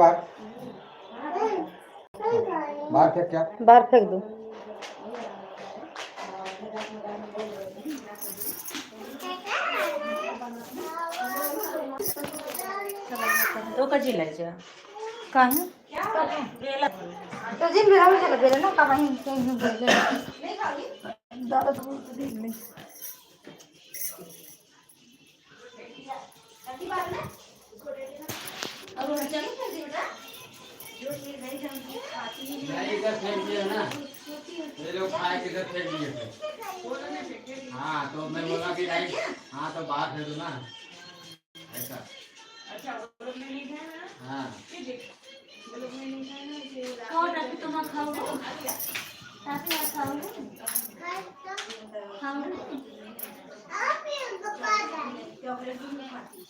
बाहर, बाहर फेंक, क्या बाहर फेंक दो। तो कजी लायचं काय तो जिन मेरा चला बेरे ना का वहीं कहीं बोले दादा तो देख ले नहीं इधर फेंक दिए ना, ये लोग खाए के इधर फेंक दिए थे। हाँ तो मैं बोला कि नहीं, हाँ तो बाहर फेंक दो ना ऐसा। अच्छा वो लोग ने नहीं खाया ना? हाँ वो लोग ने नहीं खाया ना, इसे कौन रखी तुम खाओगे? ताकि आप खाओगे? खाओगे? आप ही उनको पादा चॉकलेट भी नहीं खाती।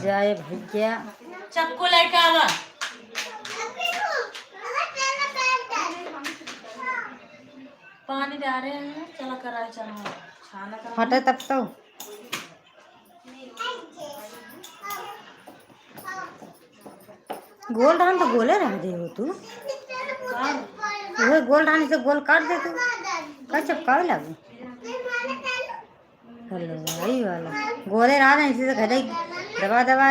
जाए भैया चक्कू लेके आवा। पानी डाल रहे हैं, चला कराए चला खाना का हटे तब तो गोल डाल तो गोले रह दे हो तू वो गोल डालने से गोल काट दे तू का चपकावे लगे हेलो वही वाला गोले रहा ना इसी से घर दबा दबा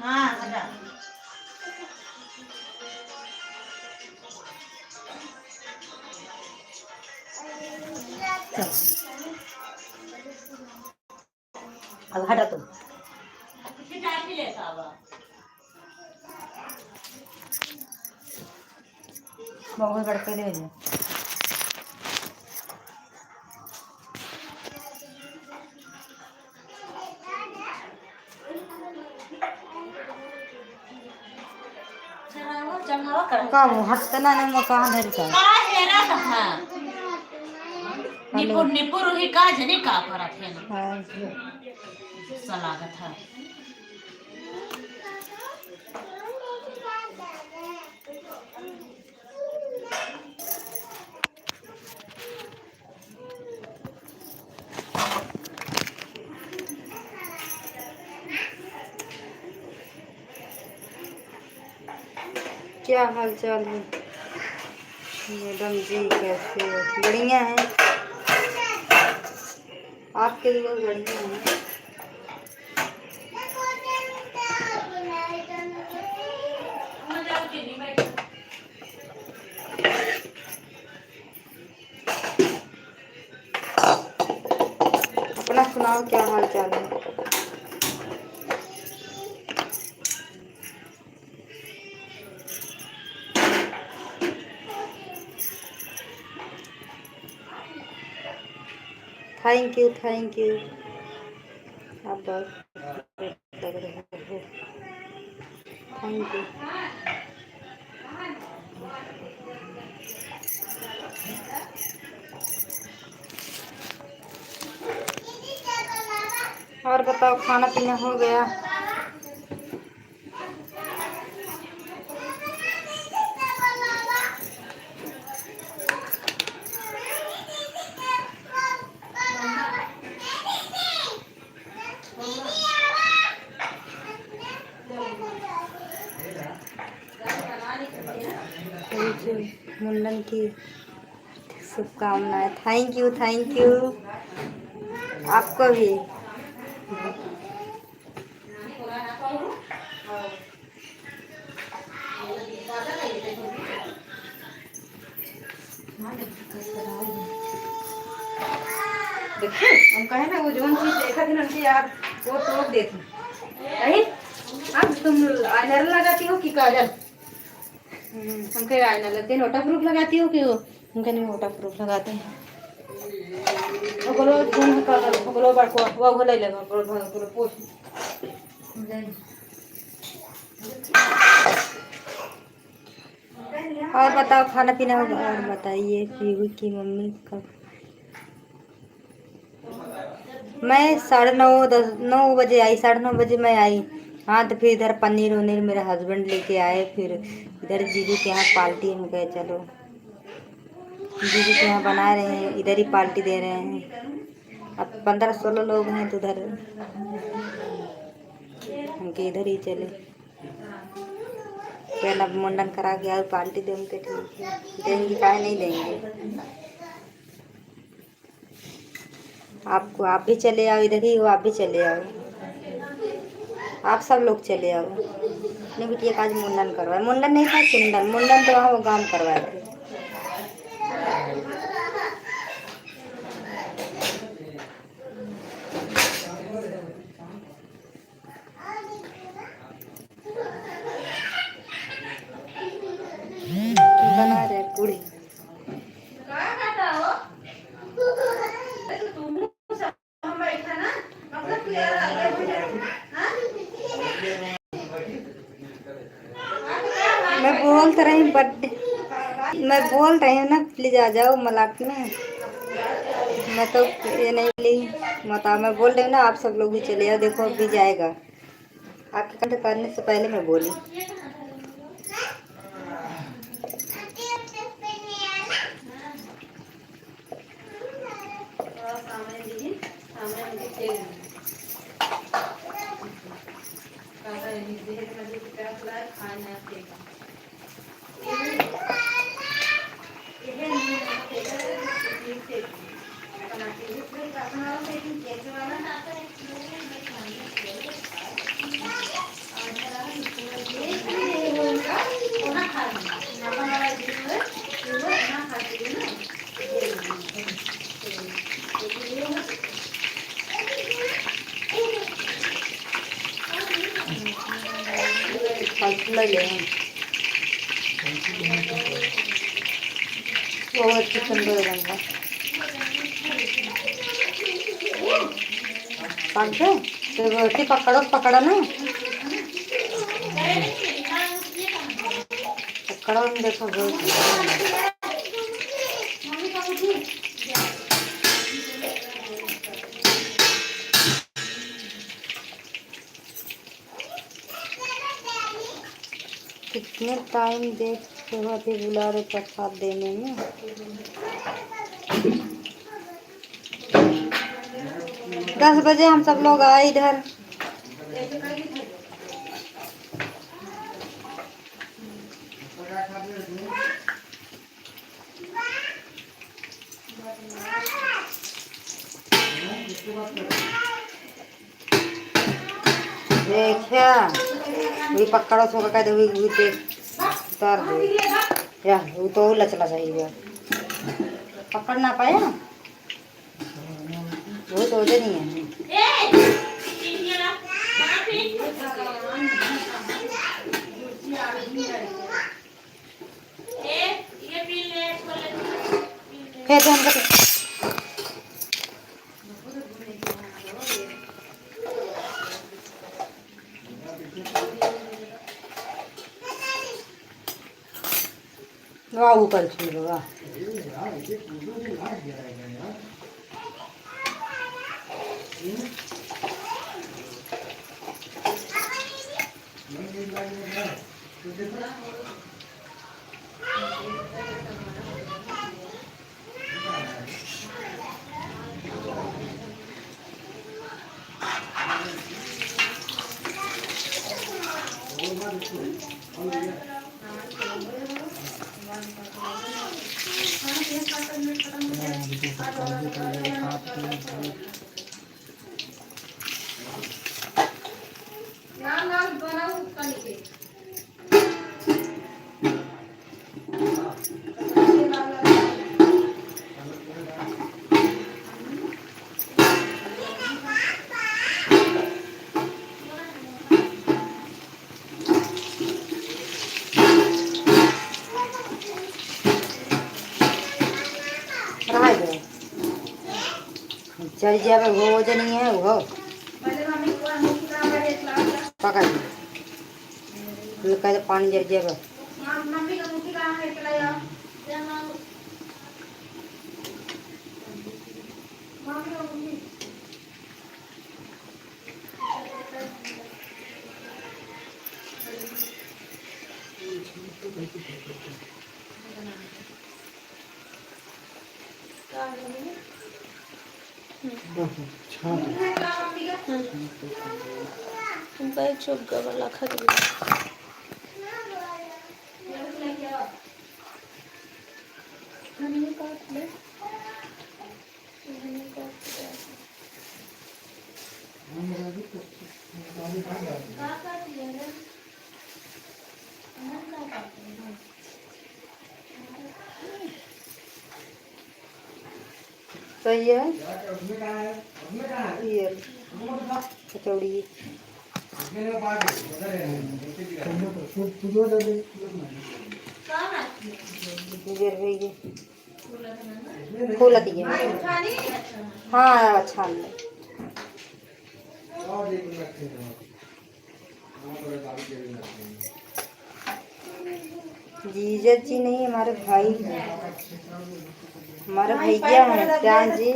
हाँ हटा अब हटा तू टाइम लेता आवा बहुत बड़के ले जा चढ़ावा कर का हटते ना नहीं मैं कहाँ धर का हेरा था निपुर निपुर ही का जने का करत है ना सलागत है क्या हाल चाल है मैडम जी कैसे हो बढ़िया है आपके लिए बढ़िया है अपना सुनाओ क्या हाल चाल है थैंक यू आप बहुत लग रहे हो थैंक यू और बताओ खाना पीना हो गया मुंडन की शुभकामनाएं थैंक यू आपको भी देखो हम कहे ना वो जोन चीज देखा थी उनकी यार वो तोड़ देती नहीं अब तुम आईलाइनर लगाती हो कि काजल हम कहीं आए ना लगते वाटर प्रूफ लगाती हो कि हम कहीं वाटर प्रूफ लगाते हैं ओकरो फोन कर ओकरो बड़को वो बोले ले ओकरो पोस्ट और बताओ खाना पीना होगा और बताइए पीहू की मम्मी कब मैं 9:30 आई 9:30 मैं आई। हाँ तो फिर इधर पनीर वनीर मेरे हस्बैंड लेके आए फिर इधर जीजू के यहाँ पार्टी हम गए चलो जीजू के यहाँ बना रहे हैं इधर ही पार्टी दे रहे हैं अब 15-16 लोग हैं तो उधर हमके इधर ही चले पहला मुंडन करा के और पार्टी देंगे ठीक है देंगे काहे नहीं देंगे आपको आप भी चले आओ इधर ही हो आप भी चले आओ आप सब लोग चले आओ अपनी बिटिया का आज मुंडन करवाए मुंडन नहीं था चिंडन मुंडन तो वहाँ वो गाँव करवाए थे बना रहे पूरी मैं बोल तो रही बर्थडे मैं बोल रही हूँ ना प्लीज आ जाओ मलाक में मैं तो ये नहीं ली बताओ मैं बोल रही हूँ ना आप सब लोग भी चले आओ देखो अभी जाएगा आपके कंठ करने से पहले मैं बोली वो चिकन बनेगा तो पकड़ो ना पकड़ो देखो कितने टाइम देखते हो अभी बुला रहे प्रसाद देने में 10 बजे हम सब लोग आए इधर देखा वही पकड़ो सो का दे वही उतार दो या वो तो लचला चाहिए पकड़ ना पाया वो तो नहीं है फिर हम ऊपर छूगा चल जावे वो जो नहीं है वो पकड़ कहते पानी जल जाएगा। उनका एक चुप वाला खरीद काट ले सही है ये कचौड़ी फूल दिए हाँ अच्छा नहीं जीजा जी नहीं हमारे भाई हैं हमारे भैया हैं श्याम जी।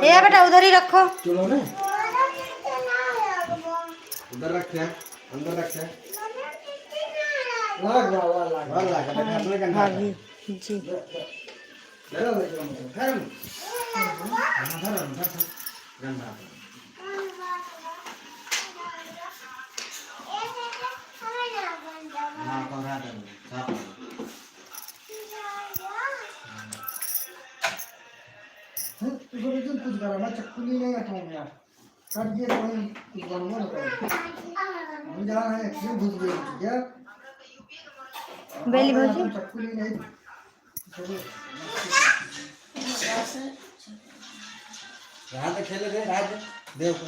ये बेटा उधर ही रखो। चलो ना उधर रखे अंदर रखे भाभी जी कुछ कराना चक्कू नहीं हटाऊंगा कट दिए तो कुछ बनूंगा ना हम जा रहे हैं क्यों घुस गए क्या बेली भौजी चक्कू नहीं रात खेले थे रात देखो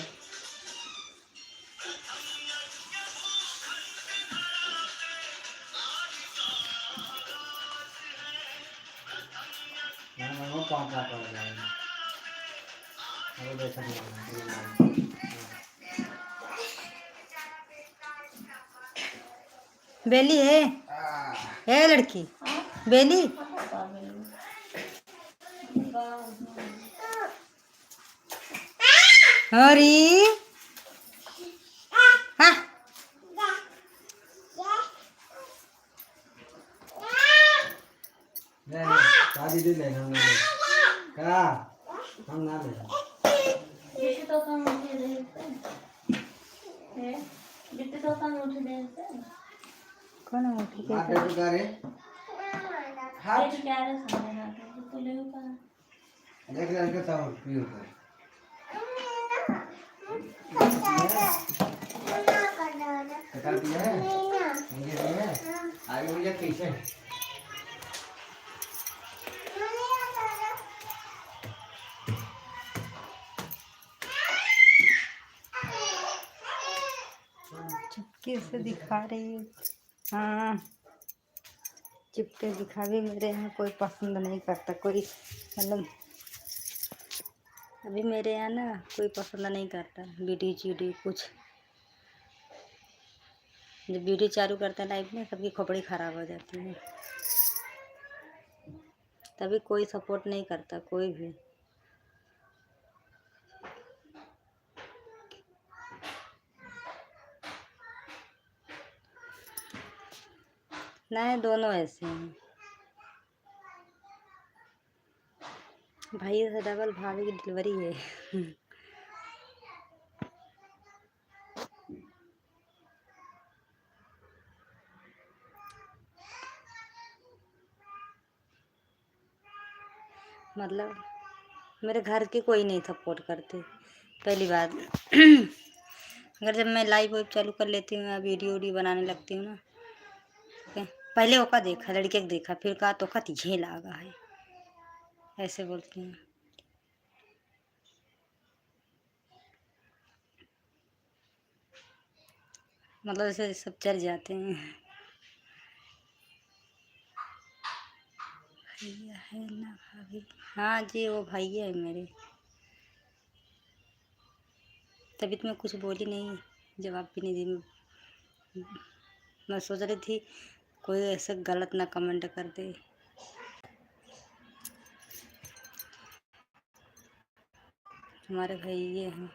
बेली है लड़की बेली हरी हाँ शादी दे लेना हम का हम ना ले ये तो काम उठे देते हैं बिट्टे तो काम उठे देते हैं कौन है उठी के आटे तो करे ये क्या है सामने ना तो ले का देख ले इनका सब पियो कर कटा दिया है मुझे है आगे मुझे पीछे किसे दिखा रही है हाँ चिपके दिखा भी मेरे यहाँ कोई पसंद नहीं करता कोई मतलब अभी मेरे यहाँ ना कोई पसंद नहीं करता वीडियो चीडियो कुछ जब वीडियो चालू करते हैं लाइफ में सबकी खोपड़ी ख़राब हो जाती है तभी कोई सपोर्ट नहीं करता कोई भी नहीं दोनों ऐसे हैं भाई से डबल भाभी की डिलीवरी है मतलब मेरे घर के कोई नहीं सपोर्ट करते पहली बात अगर जब मैं लाइव वाइव चालू कर लेती हूँ या वीडियो वीडियो बनाने लगती हूँ ना पहले ओका देखा, लड़के को देखा, फिर कहा तो का तुझे लागा है, ऐसे बोलती हैं। मतलब ऐसे सब चल जाते हैं। भैया है ना भाभी? हाँ जी, वो भैया है मेरे। तभी तो मैं कुछ बोली नहीं, जवाब भी नहीं दी। मैं सोच रही थी कोई ऐसे गलत ना कमेंट कर दे। हमारे भैया हैं।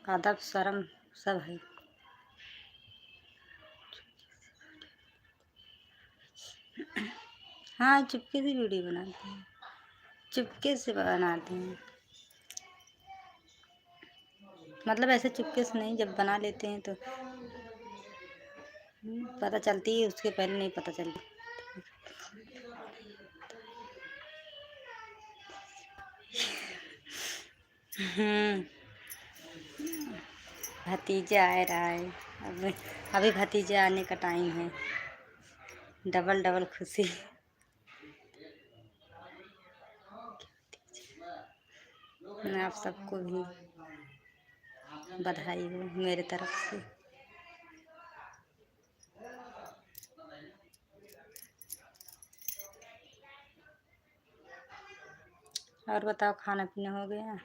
अदब शर्म सब है। हाँ, चुपके से वीडियो बनाते हैं, चुपके से बनाते हैं। मतलब ऐसे चुपके से नहीं, जब बना लेते हैं तो पता चलती है, उसके पहले नहीं पता चलती। भतीजा आ रहा है। अभी अभी भतीजा आने का टाइम है। डबल डबल खुशी। मैं आप सबको भी बधाई हो मेरे तरफ से। और बताओ, खाना पीना हो गया?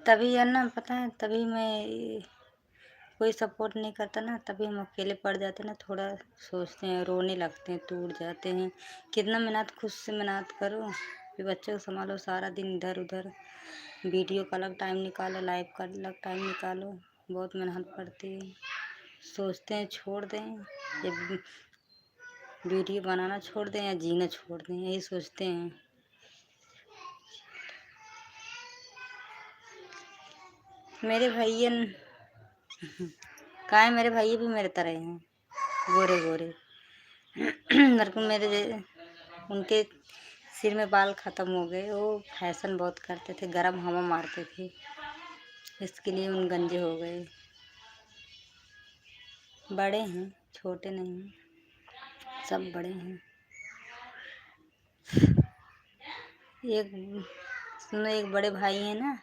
तभी है ना, पता है, तभी मैं, कोई सपोर्ट नहीं करता ना, तभी हम अकेले पड़ जाते हैं ना, थोड़ा सोचते हैं, रोने लगते हैं, टूट जाते हैं। कितना मेहनत, खुद से मेहनत करो, फिर बच्चे को संभालो, सारा दिन इधर उधर, वीडियो का अलग टाइम निकालो, लाइव का अलग टाइम निकालो, बहुत मेहनत पड़ती है। सोचते हैं छोड़ दें, या वीडियो बनाना छोड़ दें, या जीना छोड़ दें, यही सोचते हैं। मेरे भैया का है, मेरे भैया भी मेरे तरह हैं, गोरे गोरे। मेरे को उनके सिर में बाल ख़त्म हो गए, वो फैशन बहुत करते थे, गरम हवा मारते थे, इसके लिए उन गंजे हो गए। बड़े हैं, छोटे नहीं हैं, सब बड़े हैं। एक सुनो, एक बड़े भाई हैं ना,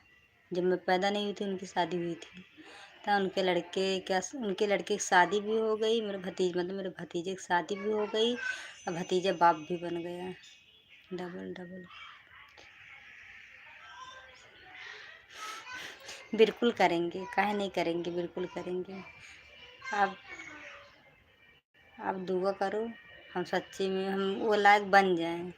जब मैं पैदा नहीं हुई थी उनकी शादी हुई थी, तो उनके लड़के की शादी भी हो गई, मेरे भतीजे की शादी भी हो गई, और भतीजा बाप भी बन गया। Double double. बिल्कुल करेंगे, काहे नहीं करेंगे, बिल्कुल करेंगे। आप आप दुआ करो, हम सच्ची में हम वो लायक बन जाएं।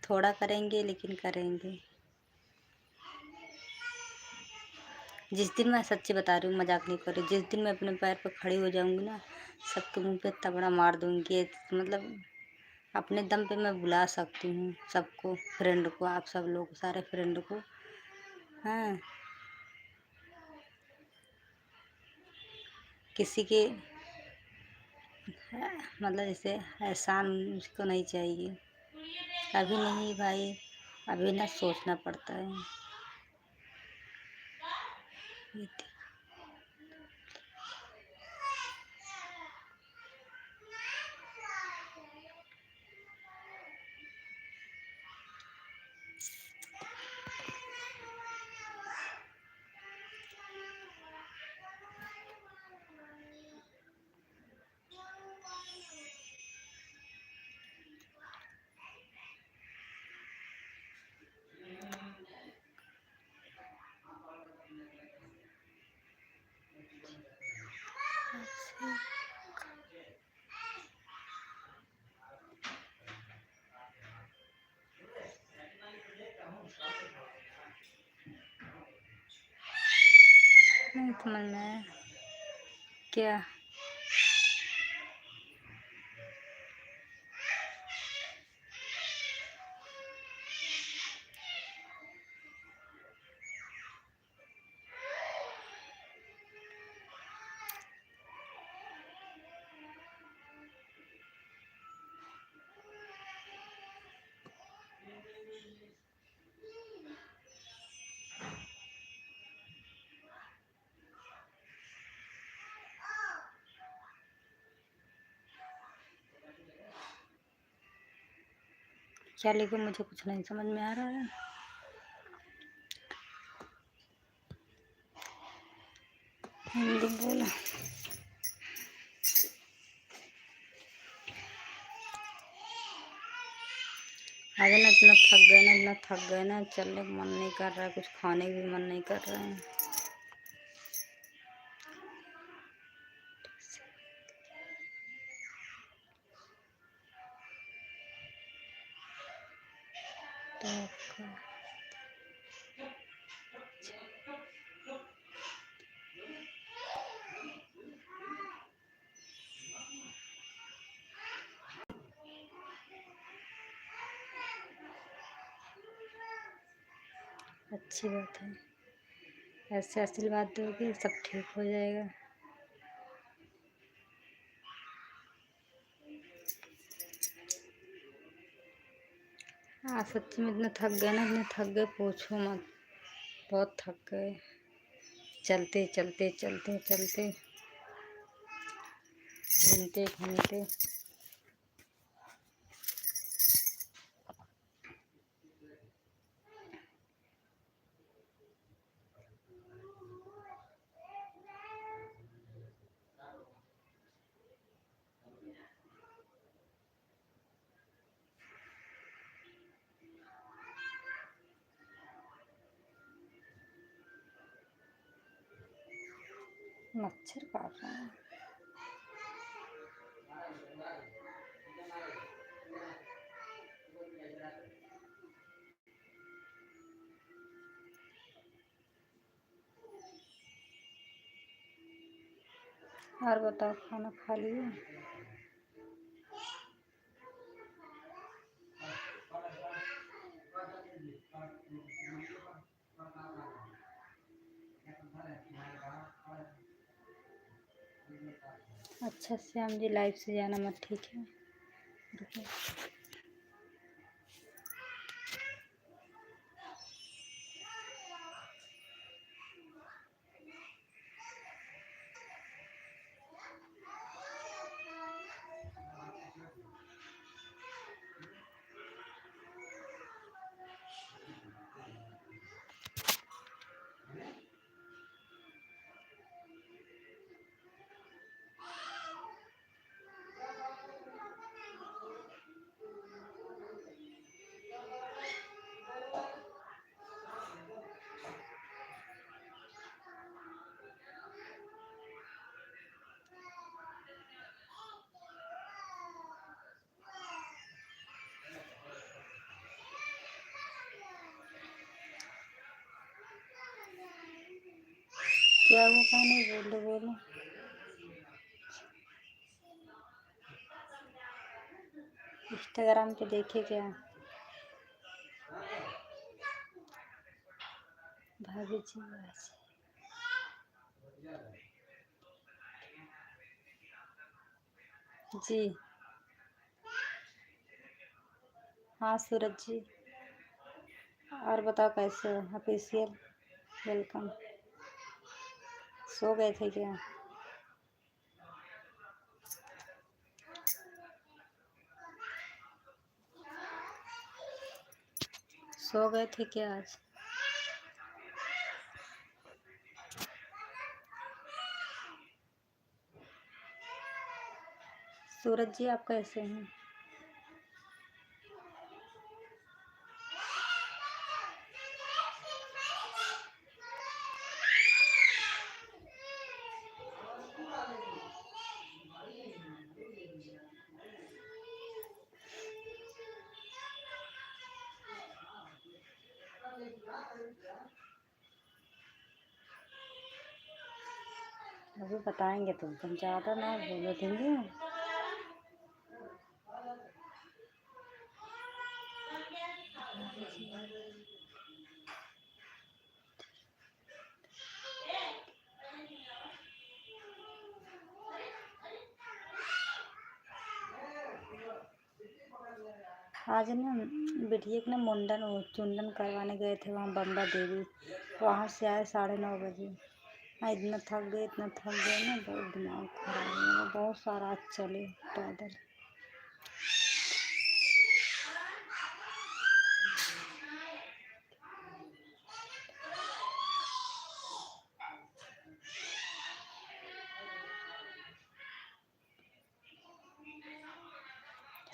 थोड़ा करेंगे, लेकिन करेंगे। जिस दिन, मैं सच्ची बता रही हूँ, मजाक नहीं कर रही, जिस दिन मैं अपने पैर पर खड़ी हो जाऊंगी ना, सबके मुंह पे तबड़ा मार दूंगी। मतलब अपने दम पे मैं बुला सकती हूँ सबको, फ्रेंड को, आप सब लोग, सारे फ्रेंड को। हाँ, किसी के मतलब जैसे एहसान मुझको नहीं चाहिए, अभी नहीं भाई, अभी ना सोचना पड़ता है। ये नहीं समझ में आया क्या? क्या लिखूं, मुझे कुछ नहीं समझ में आ रहा है। हिंदी बोलो। आज ना इतना थक गए ना, इतना थक गए ना, चलने का मन नहीं कर रहा है, कुछ खाने का भी मन नहीं कर रहा है। तो अच्छी बात है, ऐसे आशीर्वाद दोगे सब ठीक हो जाएगा। हाँ सच्ची में इतना थक गए ना, इतने थक गए पूछो मत, बहुत थक गए। चलते चलते चलते चलते, घूमते घूमते। मच्छर काट रहा है। और बताओ, खाना खा लिया? अच्छा श्याम जी, लाइव से जाना मत, ठीक है? रुको। क्या हुआ, कौन है? बोलो बोलो। इंस्टाग्राम पे देखे क्या? भाभी जी आज। जी हाँ सूरज जी, और बताओ कैसे हो? Official welcome. सो गए थे क्या? सो गए थे क्या आज? सूरज जी आप कैसे हैं? अभी बताएंगे तुम ज़्यादा ना बोलो, देंगे। आज ना बिटिया के ना मुंडन चुंडन करवाने गए थे वहाँ बम्बा देवी। वहाँ से आए 9:30 बजे। हाँ इतना थक गए, इतना थक गए ना, बहुत दिमाग खराब हो गया। बहुत सारा आज चले पैदल।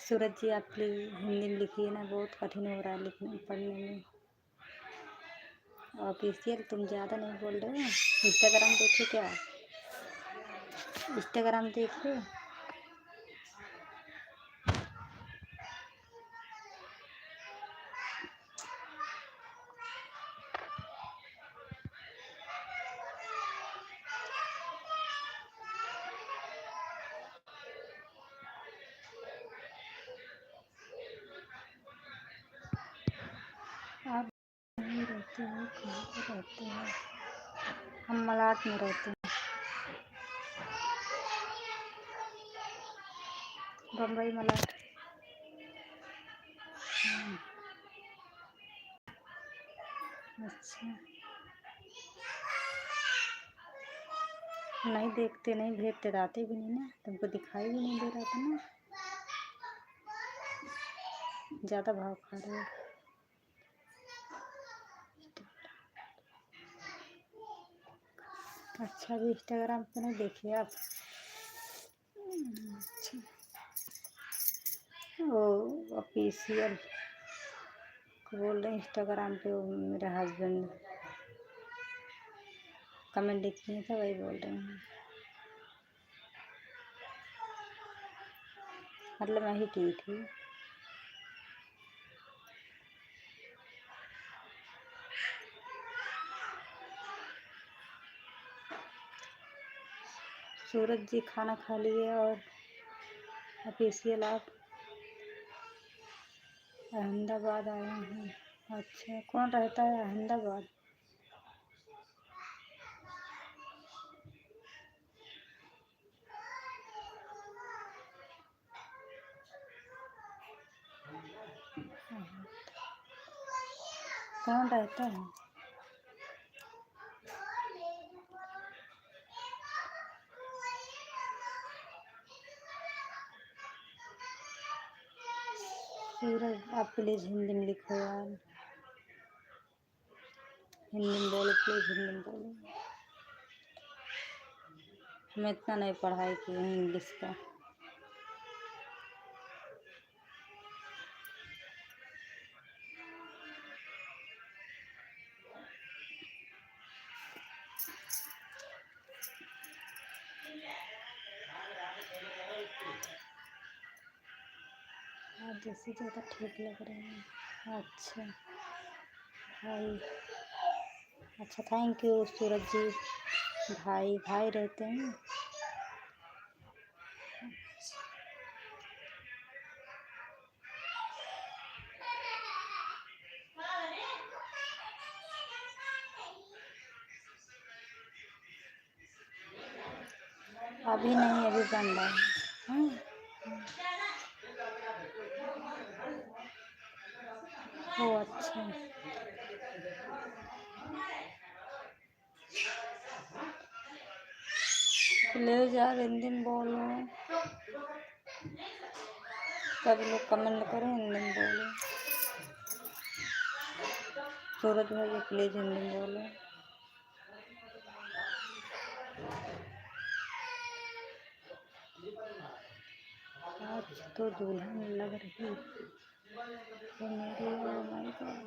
सूरज जी आप प्लीज हिंदी में लिखिए ना, बहुत कठिन हो रहा है लिखने पढ़ने में। ऑफिशियल तुम ज़्यादा नहीं बोल रहे हो। इंस्टाग्राम देखो क्या, इंस्टाग्राम देखो। आप नहीं रहते हो, कहाँ पर रहते हो? हम मलाट में रहते हैं, बम्बई मलाट। अच्छा नहीं देखते, नहीं भेजते, आते भी नहीं ना, तुमको दिखाई भी नहीं दे रहा था ना। ज़्यादा भाव खा रहे हो। अच्छा भी इंस्टाग्राम पे नहीं देखिए आप। अच्छा वो ऑफिशियल बोल रहे हैं इंस्टाग्राम पे, वो मेरा हस्बैंड कमेंट किए थे, वही बोल रहे हैं। मतलब मैं ही की थी। सूरज जी खाना खा लिए और ऑफिशियल आप अहमदाबाद आए हैं। अच्छा कौन रहता है अहमदाबाद? कौन रहता है? सूरज आप प्लीज़ हिंदी में लिखो यार, हिंदी में बोलो प्लीज़, हिंदी में बोलो। मैं इतना नहीं पढ़ाई की हूँ इंग्लिश का। आप जैसे ज़्यादा ठीक लग रहे हैं। अच्छा भाई, अच्छा थैंक यू सूरज जी। भाई भाई रहते हैं। अभी नहीं, अभी बन रहा है। हाँ? ओ अच्छा, प्लीज यार हिंदी में बोलो, सब लोग कमेंट करो हिंदी में बोलो। सूरज भाई प्लीज हिंदी में बोलो। आज तो दुल्हन लग रही है मेरी, ओ माय गॉड।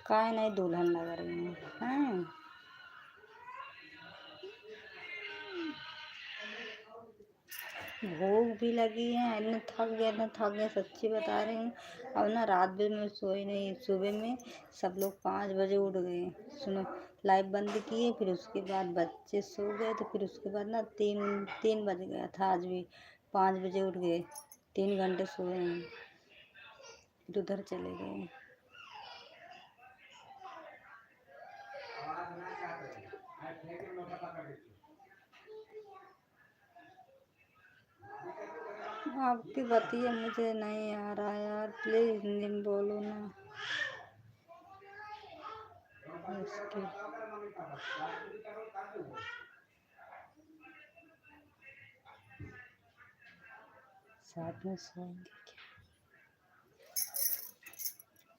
काहे नहीं दुल्हन लग रही हूँ हैं? भूख भी लगी है, इतना थक गए सच्ची बता रही हूँ। अब ना रात भर में सोई नहीं, सुबह में सब लोग 5 बजे उठ गए। सुनो, लाइट बंद किए, फिर उसके बाद बच्चे सो गए, तो फिर उसके बाद ना तीन तीन बज गया था आज भी। 5 बजे उठ गए, 3 घंटे सोए हैं, फिर उधर चले गए। आपकी बतिया मुझे नहीं आ रहा यार, प्लीज हिंदी में बोलो ना। उसके साथ में सोएंगे क्या?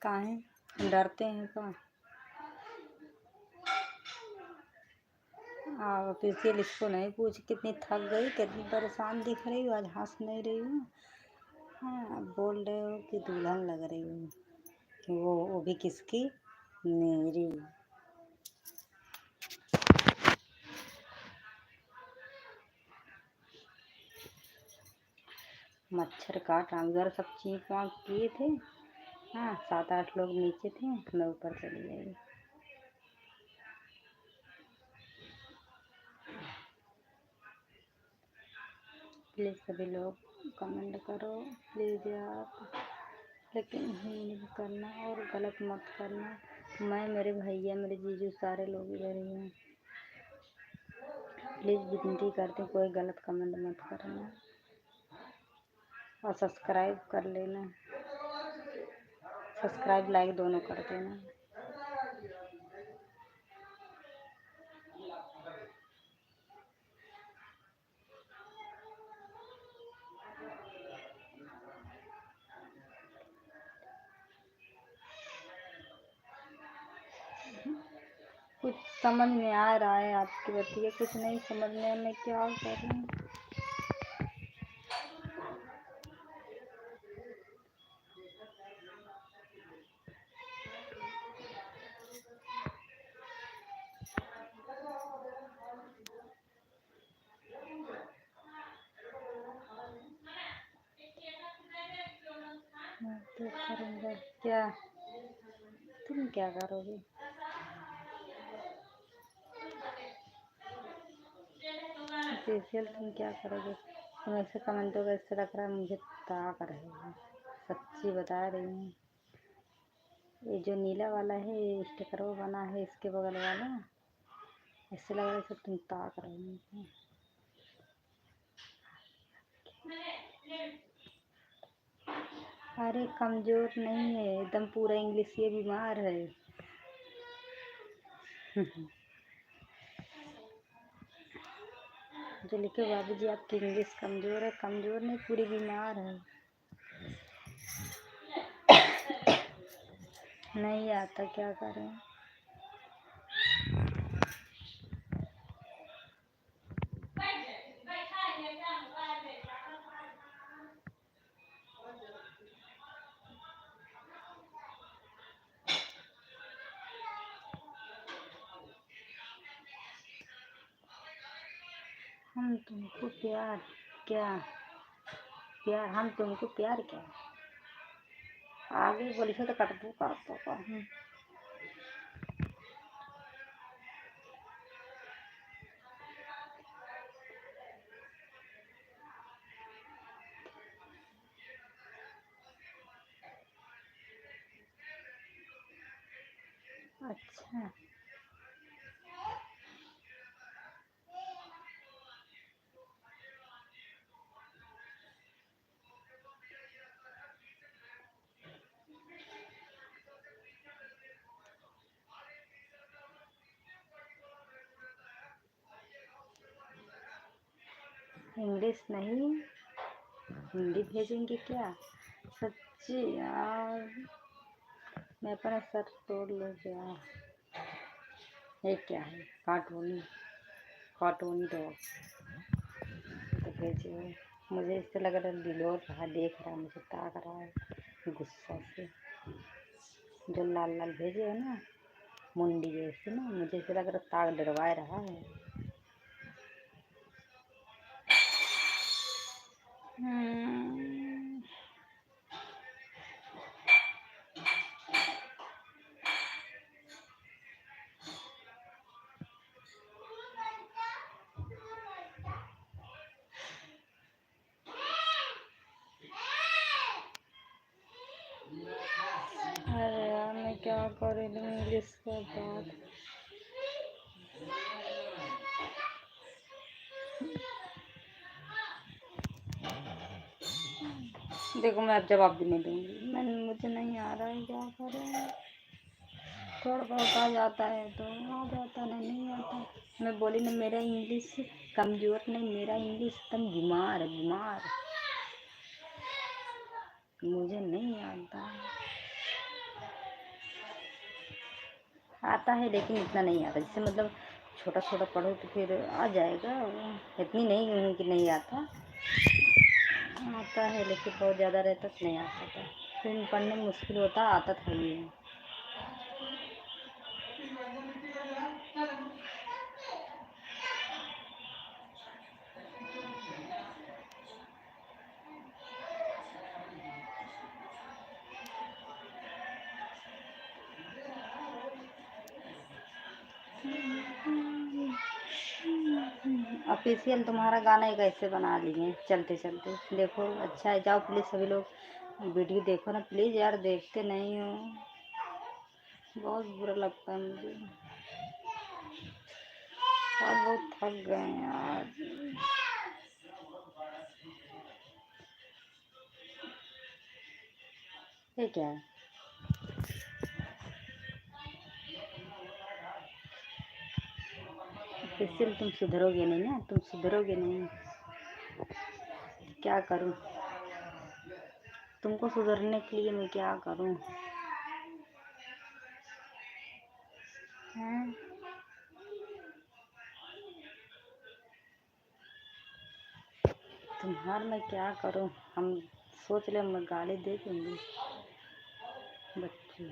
काहे डरते हैं का? ऑफिशियल इसको नहीं पूछ कितनी थक गई, कितनी परेशान दिख रही हो, आज हंस नहीं रही हूँ। हाँ, बोल रहे हो कि दुल्हन लग रही हूँ। वो भी किसकी? मेरी। मच्छर काट रहा, उधर सब चीख वाँक किए थे। हाँ, 7-8 लोग नीचे थे, मैं ऊपर चली गई। प्लीज़ सभी लोग कमेंट करो प्लीज़ यार, लेकिन नहीं करना और गलत मत करना। मैं, मेरे भैया, मेरे जीजू सारे लोग इधर ही हैं। प्लीज़ विनती करते हैं, कोई गलत कमेंट मत करना और सब्सक्राइब कर लेना। सब्सक्राइब लाइक दोनों कर देना। कुछ समझ में आ रहा है आपकी बतिया, कुछ नहीं समझ में, मैं क्या करूं। मैं तो करूँगा क्या, तुम क्या करोगे? स्पेशल तुम क्या करोगे? तुम ऐसे कमेंटों का इससे लग रहा है मुझे ताक रहे हो। सच्ची बता रही हूँ। ये जो नीला वाला है ये स्टिकर वो बना है, इसके बगल वाला, ऐसे लग रहा है सब तुम ताक रहे हो। अरे कमज़ोर नहीं है एकदम, पूरा इंग्लिश, ये बीमार है। जो लिखे बाबूजी आपकी इंग्लिश कमज़ोर है, कमज़ोर नहीं, पूरी बीमार है। नहीं आता, क्या करें। हम तुमको प्यार क्या, प्यार हम तुमको प्यार क्या, आगे बोली तो कट दो का। अच्छा, इंग्लिश नहीं हिंदी भेजेंगे क्या? सच्ची यार, मैं अपना सर तोड़ लूँ क्या? ये क्या है? कार्टूनी कार्टूनी डॉग तो भेजे। मुझे इससे लग रहा है डिलोर रहा, देख रहा है मुझे, ताक रहा है गुस्सा से। जो लाल लाल भेजे है ना मुंडी जैसे ना, मुझे ऐसे लग रहा ताक डरवा रहा है। अरे यार मैं क्या कर रही हूँ इंग्लिश का बात। देखो मैं अब जवाब भी नहीं दूंगी, मुझे नहीं आ रहा है, क्या करें। थोड़ा बहुत आ जाता है तो आ जाता, नहीं आता। मैं बोली ना मेरा इंग्लिश कमज़ोर नहीं, मेरा इंग्लिश एकदम बीमार है, बीमार। मुझे नहीं आता, आता है लेकिन इतना नहीं आता, जैसे मतलब छोटा छोटा पढ़ो तो फिर आ जाएगा, इतनी नहीं हूँ कि नहीं आता। आता है लेकिन बहुत ज़्यादा रहता तो नहीं आता था, फिर पढ़ने में मुश्किल होता, आता था ही नहीं। ऑफिशियल तुम्हारा गाना ही कैसे बना लिए चलते चलते, देखो अच्छा है, जाओ प्लीज़ सभी लोग वीडियो देखो ना प्लीज़ यार, देखते नहीं हो, बहुत बुरा लगता है मुझे, और बहुत थक गए हैं यार। ये क्या है? ऑफिशियल तुम सुधरोगे नहीं ना, तुम सुधरोगे नहीं, क्या करूं? तुमको सुधरने के लिए मैं क्या करूं? हैं? तुम्हार मैं क्या करूं? हम सोच ले मैं गाली दे दूंगी बच्ची।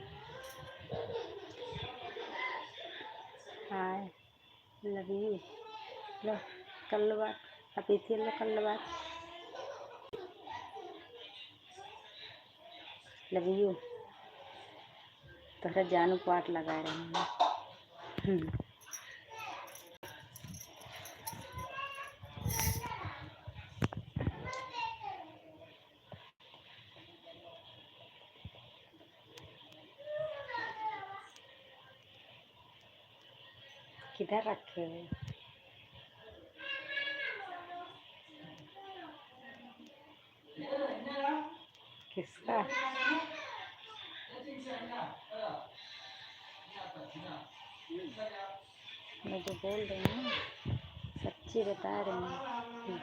हाय, लव यू, लो कर लो बात, ऑफिशियल लो कर लो बात, लव यू, तोहरा जानू पाठ लगा रहे हैं। किधर रखे हो? किसका? मैं जो बोल रही हूँ सच्ची बता रही हूँ।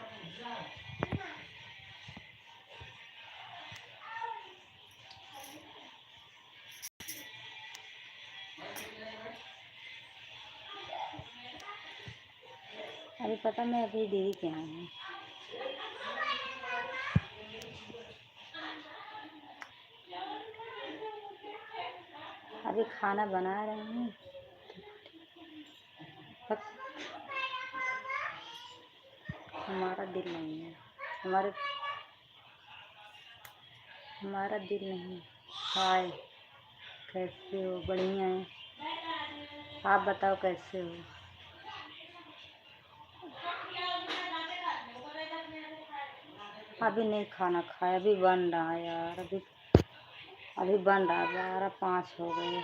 अभी पता मैं अभी दीदी के यहाँ हूँ। अभी खाना बना रहे हैं, बस हमारा दिल नहीं है, हमारा दिल नहीं। हाय, कैसे हो? बढ़िया है, आप बताओ कैसे हो? अभी नहीं खाना खाया, अभी बन रहा है यार, अभी बन रहा है, 12:05 हो गए।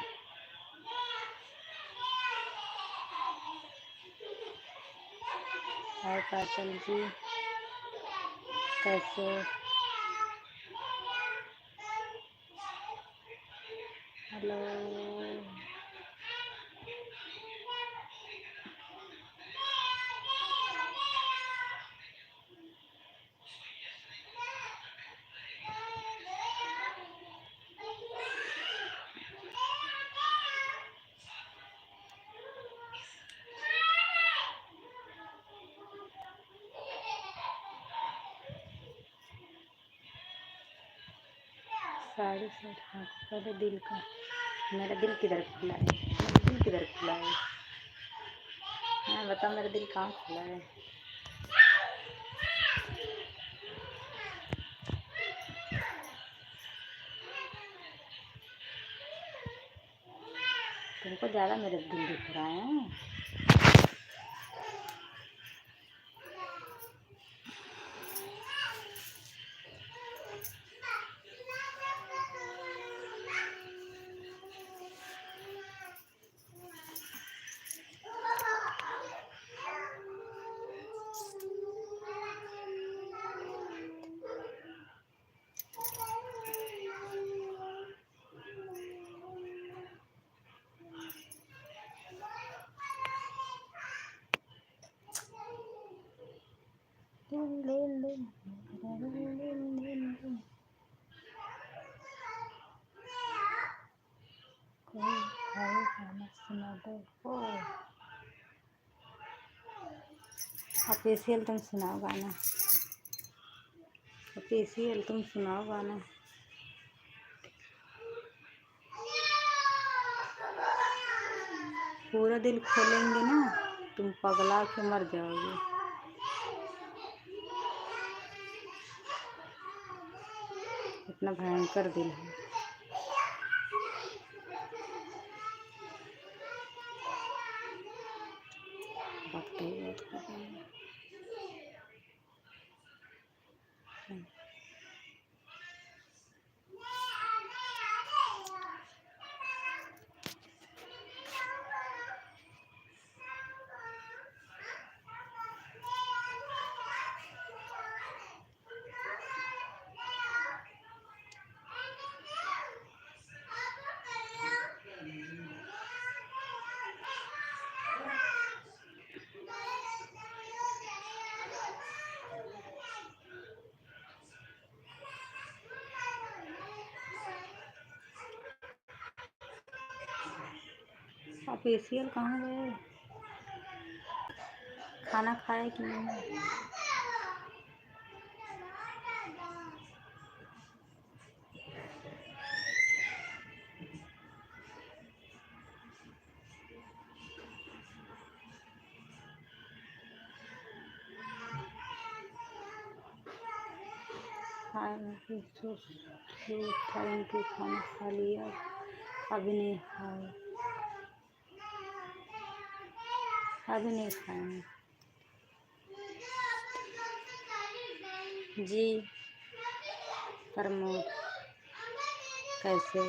हाय काजल जी, कैसे हो? हेलो, साड़ी से हाँ, पहले दिल का, मेरा दिल किधर खुला है? मेरा दिल किधर खुला है? हाँ बताओ, मेरा दिल कहाँ खुला है? तुमको ज़्यादा मेरा दिल दिख रहा है। कोई गाना सुना दो। ऑफिशियल तुम सुनाओ गाना। फेशियल तुम सुनाओ गाना। पूरा दिल खोलेंगे ना तुम पगला के मर जाओगे। इतना भयंकर दिल है। बात तो बहुत कर रही है। आप फेशियल कहाँ गए? खाना खाए कि नहीं? Thank you. खाना खा लिया? अभी नहीं खाया। अभी नहीं खाया जी। प्रमोद कैसे?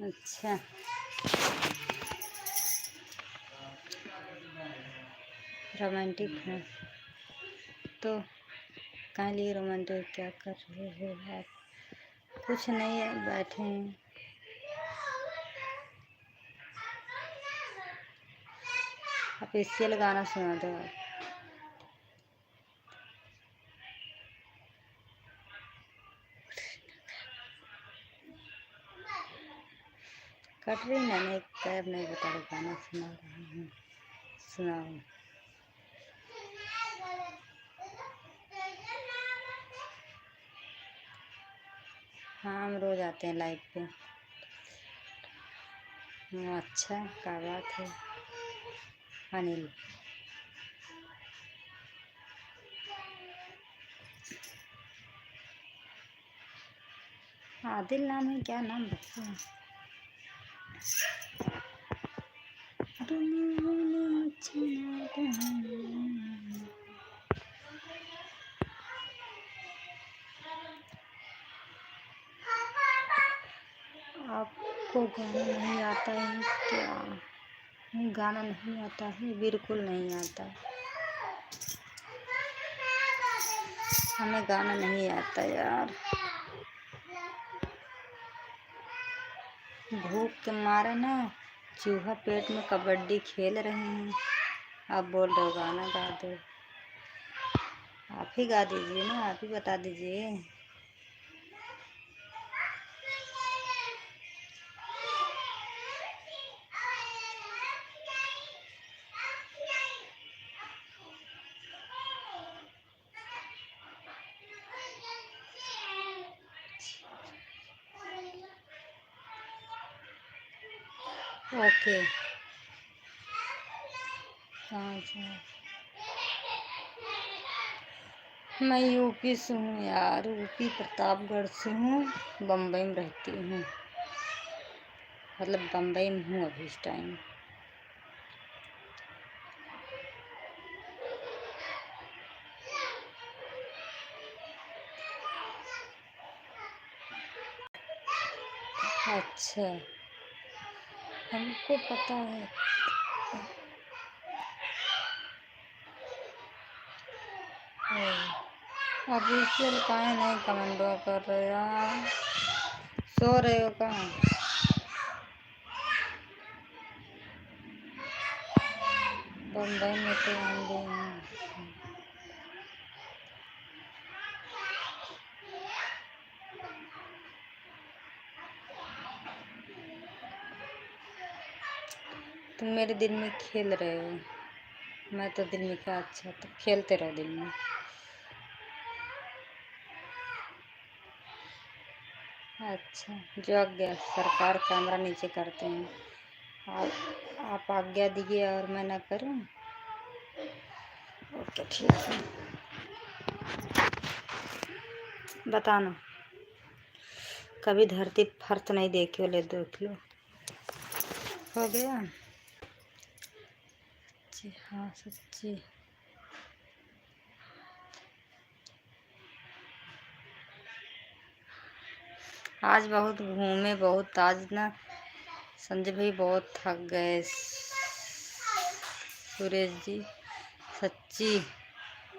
अच्छा, रोमांटिक है तो कहाँ लिए रोमांटिक? क्या कर रहे हो आप? कुछ नहीं है, बैठे हैं। आप फेशियल गाना सुना दो। कटरीना ने कैब नहीं बता रहा, गाना सुना रहा हूँ। सुनाओ। हाँ, हम रोज आते हैं लाइव पे। अच्छा, क्या बात है। अनिल आदिल नाम है, क्या नाम रखे हैं? आपको गाना नहीं आता है क्या? गाना नहीं आता है, बिल्कुल नहीं आता। हमें गाना नहीं आता यार। भूख के मारे ना चूहा पेट में कबड्डी खेल रहे हैं। आप बोल रहे हो गाना गा दो। आप ही गा दीजिए ना, आप ही बता दीजिए। ओके। कहाँ से? मैं यूपी से हूँ यार, यूपी प्रतापगढ़ से हूँ। बम्बई में रहती हूँ, मतलब बम्बई में हूँ अभी इस टाइम। अच्छा, हमको पता है। अभी चल काहे नहीं कमेंट कर रहे यार? सो रहे हो कहाँ? बम्बई में तो हम भी हैं। तुम मेरे दिल में खेल रहे हो, मैं तो दिल में क्या, अच्छा तो खेलते रहो दिल में। अच्छा, जो आज्ञा सरकार कैमरा नीचे करते हैं, आप आज्ञा दीजिए और मैं ना करूं। ओके ठीक है, बताना कभी धरती फर्श नहीं देखी हो, ले देख लो। हो गया। सच्ची, हाँ सच्ची। आज बहुत घूमे, बहुत आज ना संजय भाई बहुत थक गए। सुरेश जी सच्ची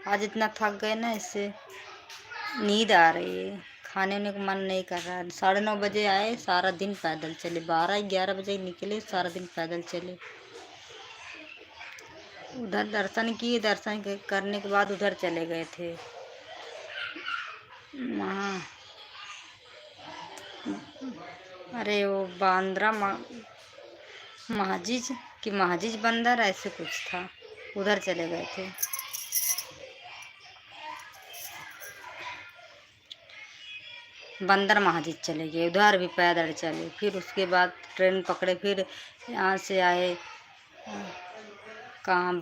आज इतना थक गए ना, इससे नींद आ रही है, खाने ने का मन नहीं कर रहा है। 9:30 बजे आए, सारा दिन पैदल चले, 12-11 बजे निकले, सारा दिन पैदल चले। उधर दर्शन किए, दर्शन करने के बाद उधर चले गए थे वहाँ, अरे वो बांद्रा महाजीज कि महाजीज बंदर ऐसे कुछ था, उधर चले गए थे। बंदर महाजीज चले गए, उधर भी पैदल चले, फिर उसके बाद ट्रेन पकड़े, फिर यहाँ से आए कहाँ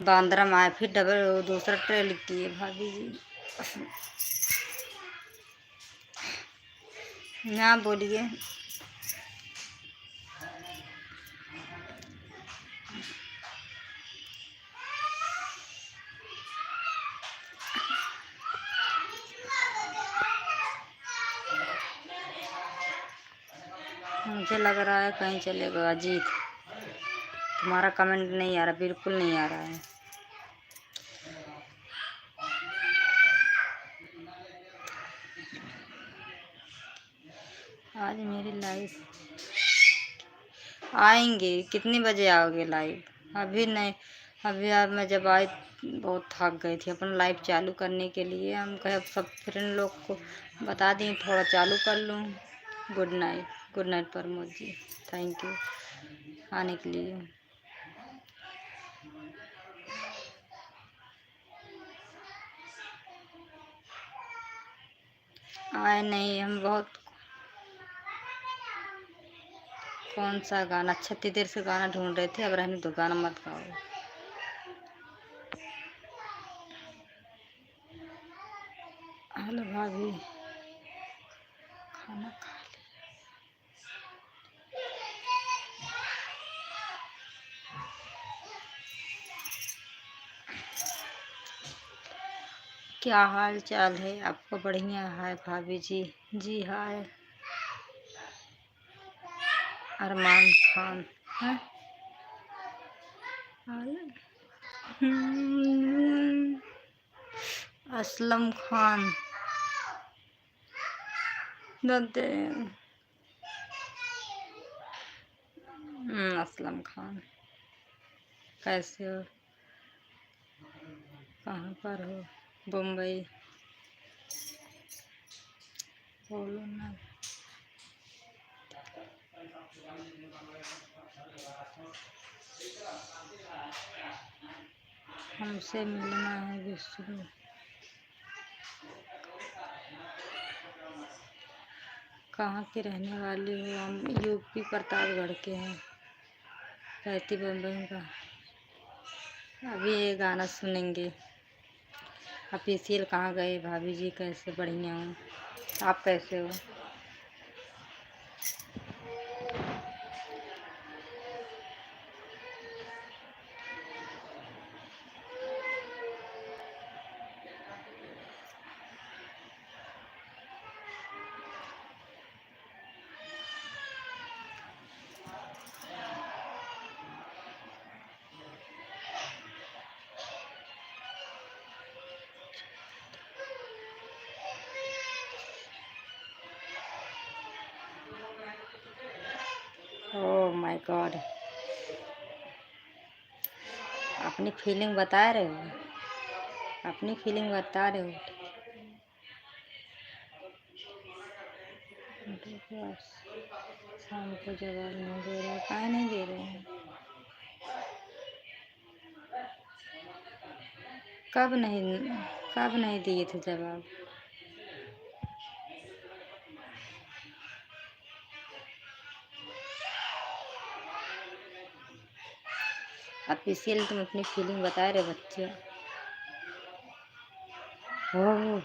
बांद्रा में आए, फिर डबल दूसरा ट्रेन किए भाभी जी। ना बोलिए। मुझे लग रहा है कहीं चलेगा अजीत, तुम्हारा कमेंट नहीं आ रहा, बिल्कुल नहीं आ रहा है। आज मेरी लाइव आएंगे, कितने बजे आओगे लाइव? अभी नहीं, अभी आप मैं जब आई बहुत थक गई थी, अपना लाइव चालू करने के लिए हम कहे सब फ्रेंड लोग को बता दें थोड़ा चालू कर लूँ। Good night, good night Pramod ji, thank you आने के लिए। आए नहीं, हम बहुत कौन सा गाना, छत्ती देर से गाना ढूंढ रहे थे, अब रहने दो, गाना मत गाओ। हेलो भाभी, खाना खा लिया? क्या हाल चाल है आपका? बढ़िया है भाभी जी। जी हाय। अरमान खान है। असलम खान दते, असलम खान कैसे हो, कहाँ पर हो? मुंबई, बोलो ना। हमसे मिलना है विष्णु। कहाँ के रहने वाले हो? हम यूपी प्रतापगढ़ के हैं, रहती बम्बई का। अभी ये गाना सुनेंगे। ऑफिशियल कहाँ गए भाभी जी? कैसे? बढ़िया हूँ, आप कैसे हो? ओह माय गॉड, अपनी फीलिंग बता रहे हो, अपनी फीलिंग बता रहे हो। शाम को जवाब नहीं दे रहे, काहे नहीं दे रहे हैं? कब नहीं दिए थे जवाब? ऑफिशियल तुम अपनी फीलिंग बता रहे बच्चे। हो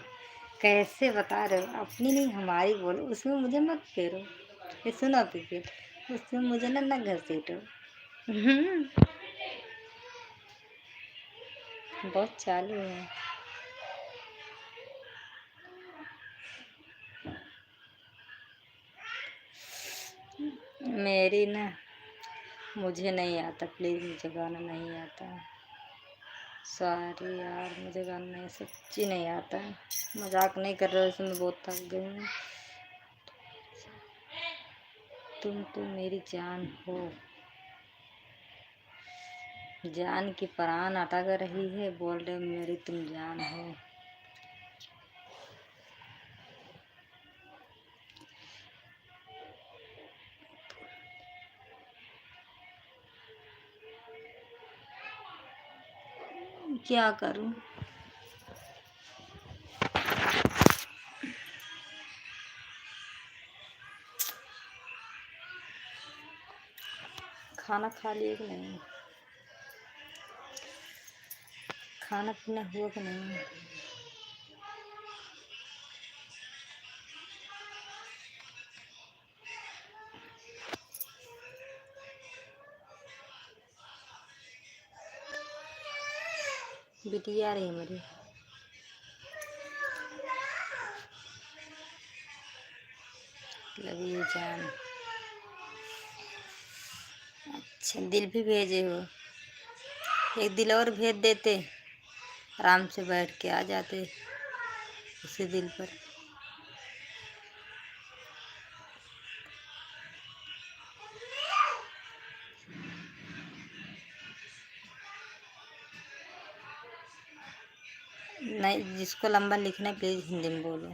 कैसे बता रहे हो? अपनी नहीं हमारी बोलो, उसमें मुझे मत फेरो। ये सुनो ऑफिशियल, उसमें मुझे ना घसीटो। बहुत चालू है मेरी ना। मुझे नहीं आता, प्लीज़, मुझे गाना नहीं आता। सॉरी यार, मुझे गाना नहीं, सच्ची नहीं आता। मजाक नहीं कर रहे हो, इसमें बहुत थक गई हूँ। तुम तो मेरी जान हो, जान की प्राण अटक रही है, बोल रहे मेरी तुम जान हो। क्या करूं? खाना खा लिए कि नहीं? खाना पीना हुआ कि नहीं? बिटिया रही मेरी। लव यू जान। अच्छा, दिल भी भेजे हो? एक दिल और भेज देते, आराम से बैठ के आ जाते उसी दिल पर। नहीं, जिसको लंबा लिखना है प्लीज़ हिंदी में बोलो।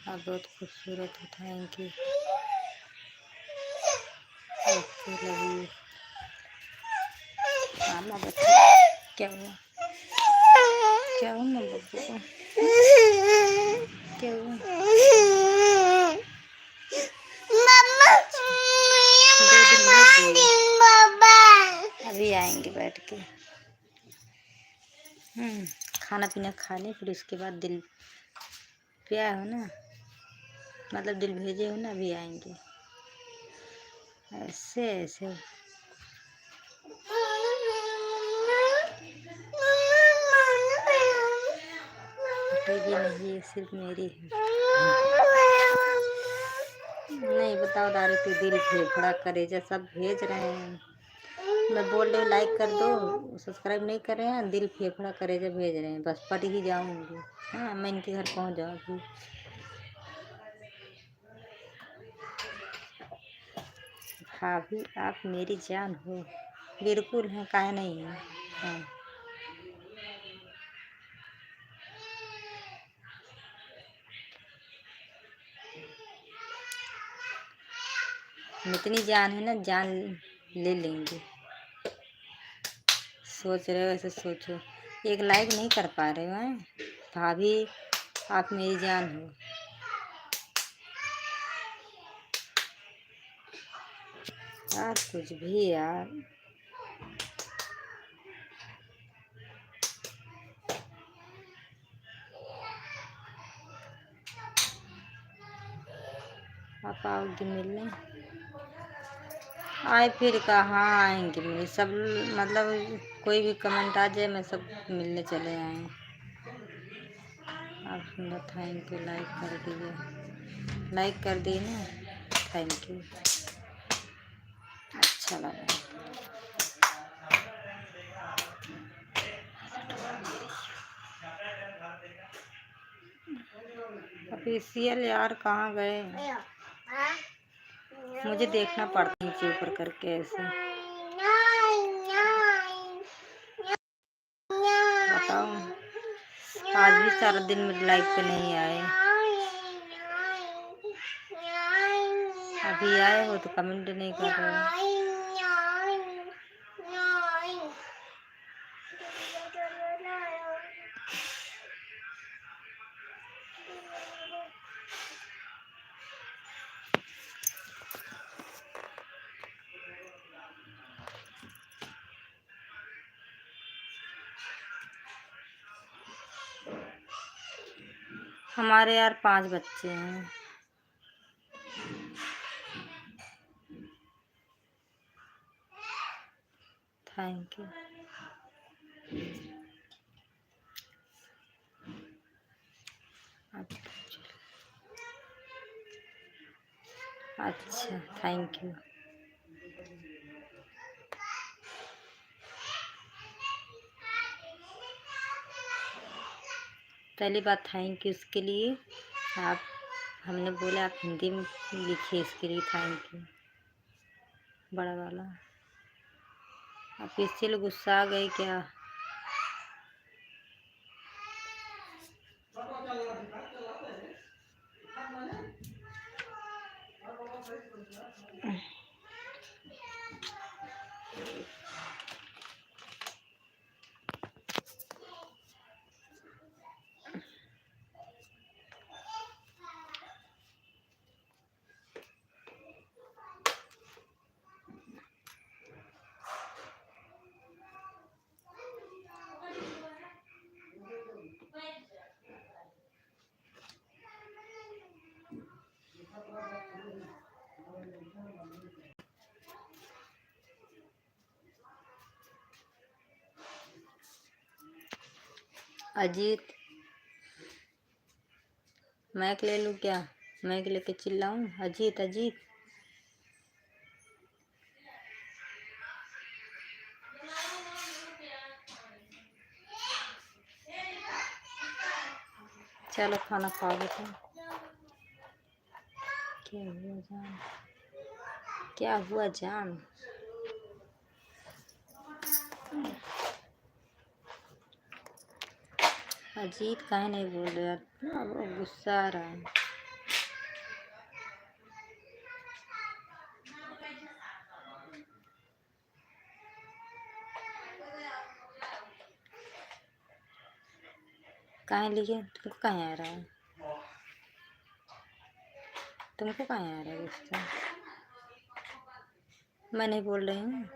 आप बहुत खूबसूरत हो, thank you. Okay, love you. मामा बच्चे, क्या हुआ? क्या हुआ मेरे बच्चे को? क्या हुआ? दो दिन में दिए। अभी आएंगे बैठ के। खाना पीना खा लें, फिर उसके बाद दिल पे आए हो ना, मतलब दिल भेजे हो ना, अभी आएंगे। ऐसे ऐसे हटेगी नहीं, ये सिर्फ मेरी है। नहीं बताओ दारू के दिल फेफड़ा करेजा सब भेज रहे हैं। मैं बोल रही हूँ लाइक कर दो, सब्सक्राइब नहीं कर रहे हैं, दिल फेफड़ा करेजा भेज रहे हैं, बस पट ही जाऊंगी। हाँ, मैं इनके घर पहुँच जाऊँगी। भाभी आप मेरी जान हो। बिल्कुल है, काहे नहीं है। हाँ। इतनी जान है ना, जान ले लेंगे। सोच रहे हो ऐसे सोचो, एक लाइक नहीं कर पा रहे हो हैं? भाभी आप मेरी जान हो। यार कुछ भी यार। आप आओगे मिलने? आए फिर कहाँ आएंगे मिलने? सब मतलब कोई भी कमेंट आ जाए, मैं सब मिलने चले आए। आप सुंदर, थैंक यू। लाइक कर दीजिए, लाइक कर दिए ना, थैंक यू, अच्छा लगा। ऑफिशियल यार कहाँ गए? मुझे देखना पड़ता है नीचे ऊपर करके ऐसे। बताओ, आज भी सारा दिन मेरे लाइफ पे नहीं आए। अभी आए हो तो कमेंट नहीं कर रहे हो। हमारे यार 5 बच्चे हैं। Thank you. अच्छा, थैंक यू। पहली बात थैंक यू इसके लिए। आप हमने बोला आप हिंदी में लिखिए, इसके लिए थैंक यू बड़ा वाला। आप इससे गुस्सा आ गए क्या? अजीत, मैक ले लूँ क्या? मैक लेके चिल्लाऊं? अजीत अजीत। चलो खाना खाओगे तो। क्या हुआ जान? क्या हुआ जान? अजीत काहे नहीं बोल रहे यार? अब गुस्सा आ रहा है। काहे लिए? तुमको काहे आ रहा है? तुमको काहे आ रहा है गुस्सा? मैं नहीं बोल रही हूँ।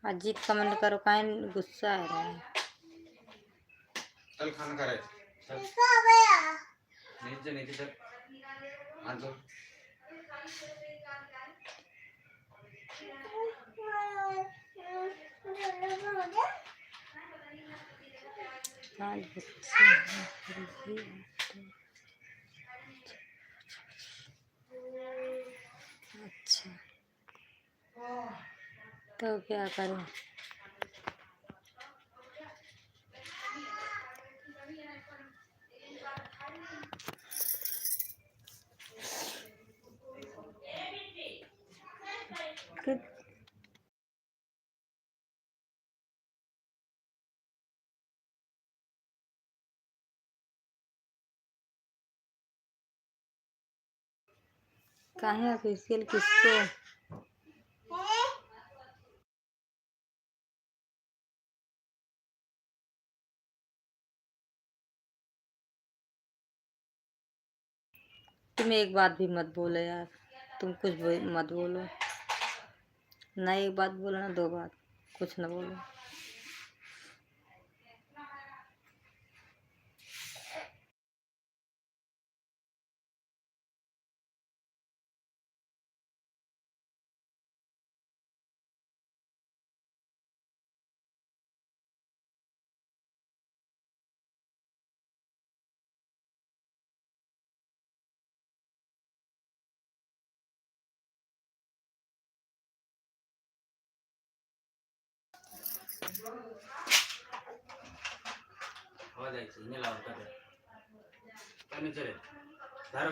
अजीत कमेंट करो, काहे गुस्सा आ रहा है? चल खाना खा रहे चल नीचे नीचे चल हाथ धो पाँच बच्चे हैं, फिर भी अच्छा तो क्या करूं? काहे ऑफिशियल किसको? तुम एक बात भी मत बोलो यार। तुम कुछ मत बोलो ना। एक बात बोलो ना, 2 बात, कुछ ना बोलो। हवा जायची नाही लावत का काय विचार धारो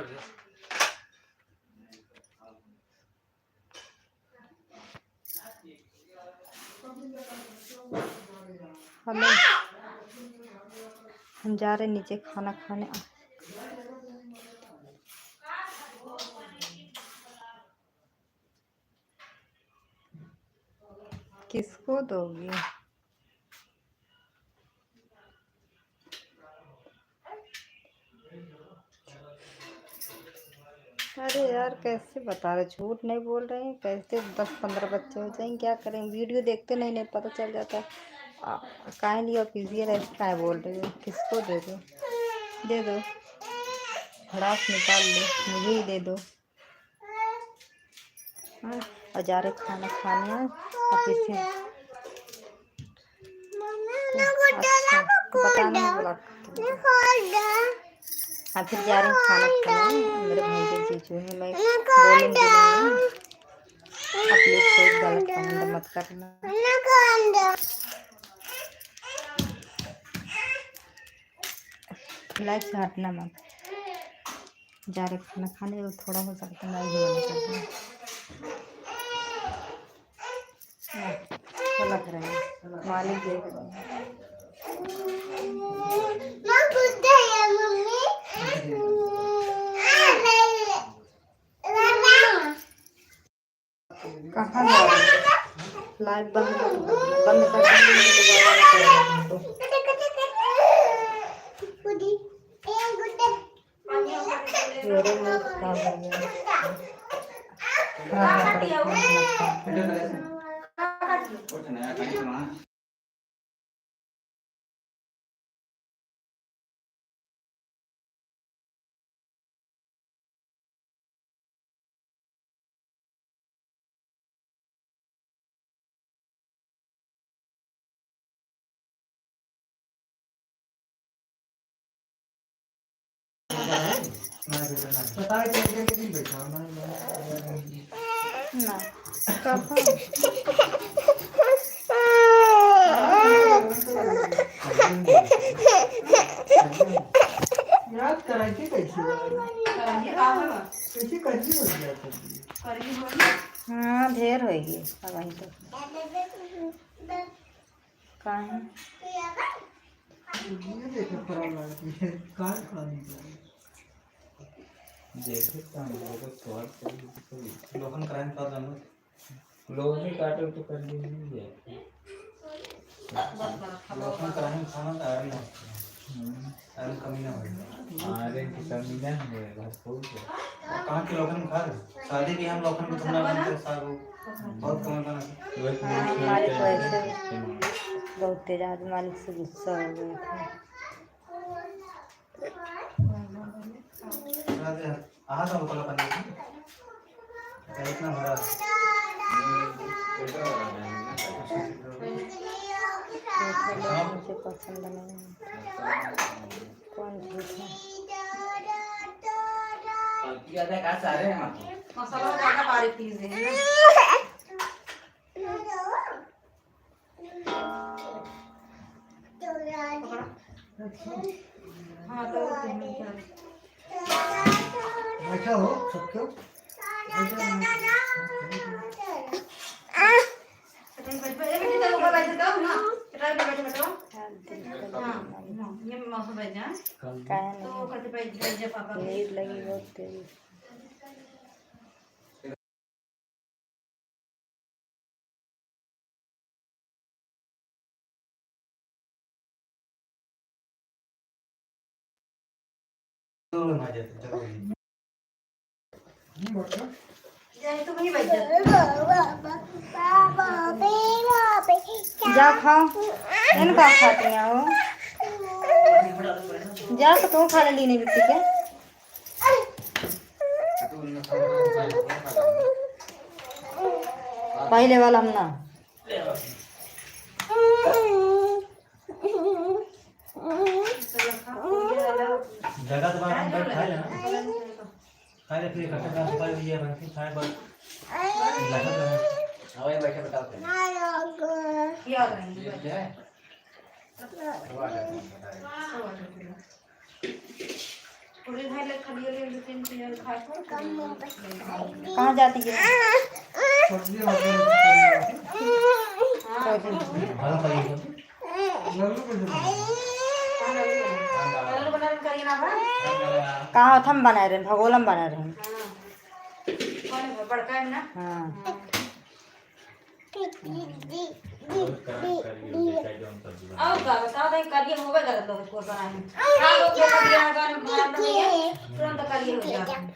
हमें हम जा रहे नीचे खाना खाने। किसको? किसको दोगी? अरे यार कैसे बता रहे, झूठ नहीं बोल रहे हैं, कैसे 10-15 बच्चे हो जाएंगे, क्या करें? वीडियो देखते नहीं पता चल जाता है। काहे लिए ऑफिशियल ऐसे काहे बोल रहे हो? किसको दे दो? दे दो, खड़ास निकाल लो, मुझे ही दे दो। हाँ, और जा रहे खाना खाने ऑफिस से। अच्छा, बताना नहीं बोला। हाँ, फिर जा रहे हैं खाना खाने। मेरे भाई के जीजू हैं, मैं बोलूँगी नहीं, आप प्लीज कोई गलत कमेंट मत करना। लाइक से हटना मत। जा रहे खाना खाने, थोड़ा हो सकता है मैं भी मना कर दूँ। लग रहा है मालिक देख रहे हैं। कहाँ जा रहे हैं? लाइट बंद कर मेरे मुंह खराब हो गया। ना कहाँ याद कराइए कैसे कैसे करनी हो गया। हाँ ढेर होगी वहीं तो कहाँ ये देखो खराब लगती है कहाँ खानी चाहिए। देखे तो हम लोगों को स्वाद चाहिए लोहन कराने का दाम लोहन ही काटे तो कर लीजिए लोहन कराने खाना तो आराम आराम कमी ना हो आरे की कमी ना हो भरपूर कहाँ के लोहन खा शादी भी हम लोहन को थोड़ा बनते सारू बहुत कम बना मालिक को ऐसे बहुत तेज आदमी मालिक से गुस्सा हो गए थे। आ जाओ कल अपन इतना बड़ा मुझे पसंद नहीं कौन झूठ है मसाला ज़्यादा बारीक पीस देंगे हाँ तो बैठा हो सबको नींद लगी बहुत तेज जा खाओ इनका खाती हो जा तो तुम खा ली नहीं बिट्टी के पहले वाला हम ना जगह तो बाहर हम बैठ खाए ना खाए फिर इकट्ठा कर पाए ये रंग खाए बस लगा रहे हवा बैठे बताते क्या करेंगे पूरे भाई लोग खड़ी हो गए तीन तीन खा कहाँ जाती है कहाँ हम बना रहे भगोलम बना रहे बड़का है ना हाँ और का बता दे करिए होवे गलत लोग को बनाए खा लो जो करिए अगर बना दिए तुरंत करिए हो जाए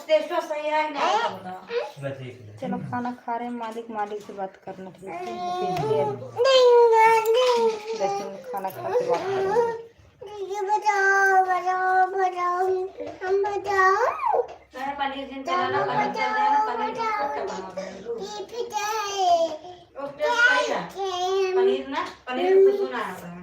टेस्ट सही है नहीं तो बता चलो खाना खा रहे हैं मालिक से बात करना ठीक है देखिए खाना खा के बात करेंगे पनीर जिन चला पनीर चल रहा है पनीर का बना पनीर ना पनीर खुशबू ना आता है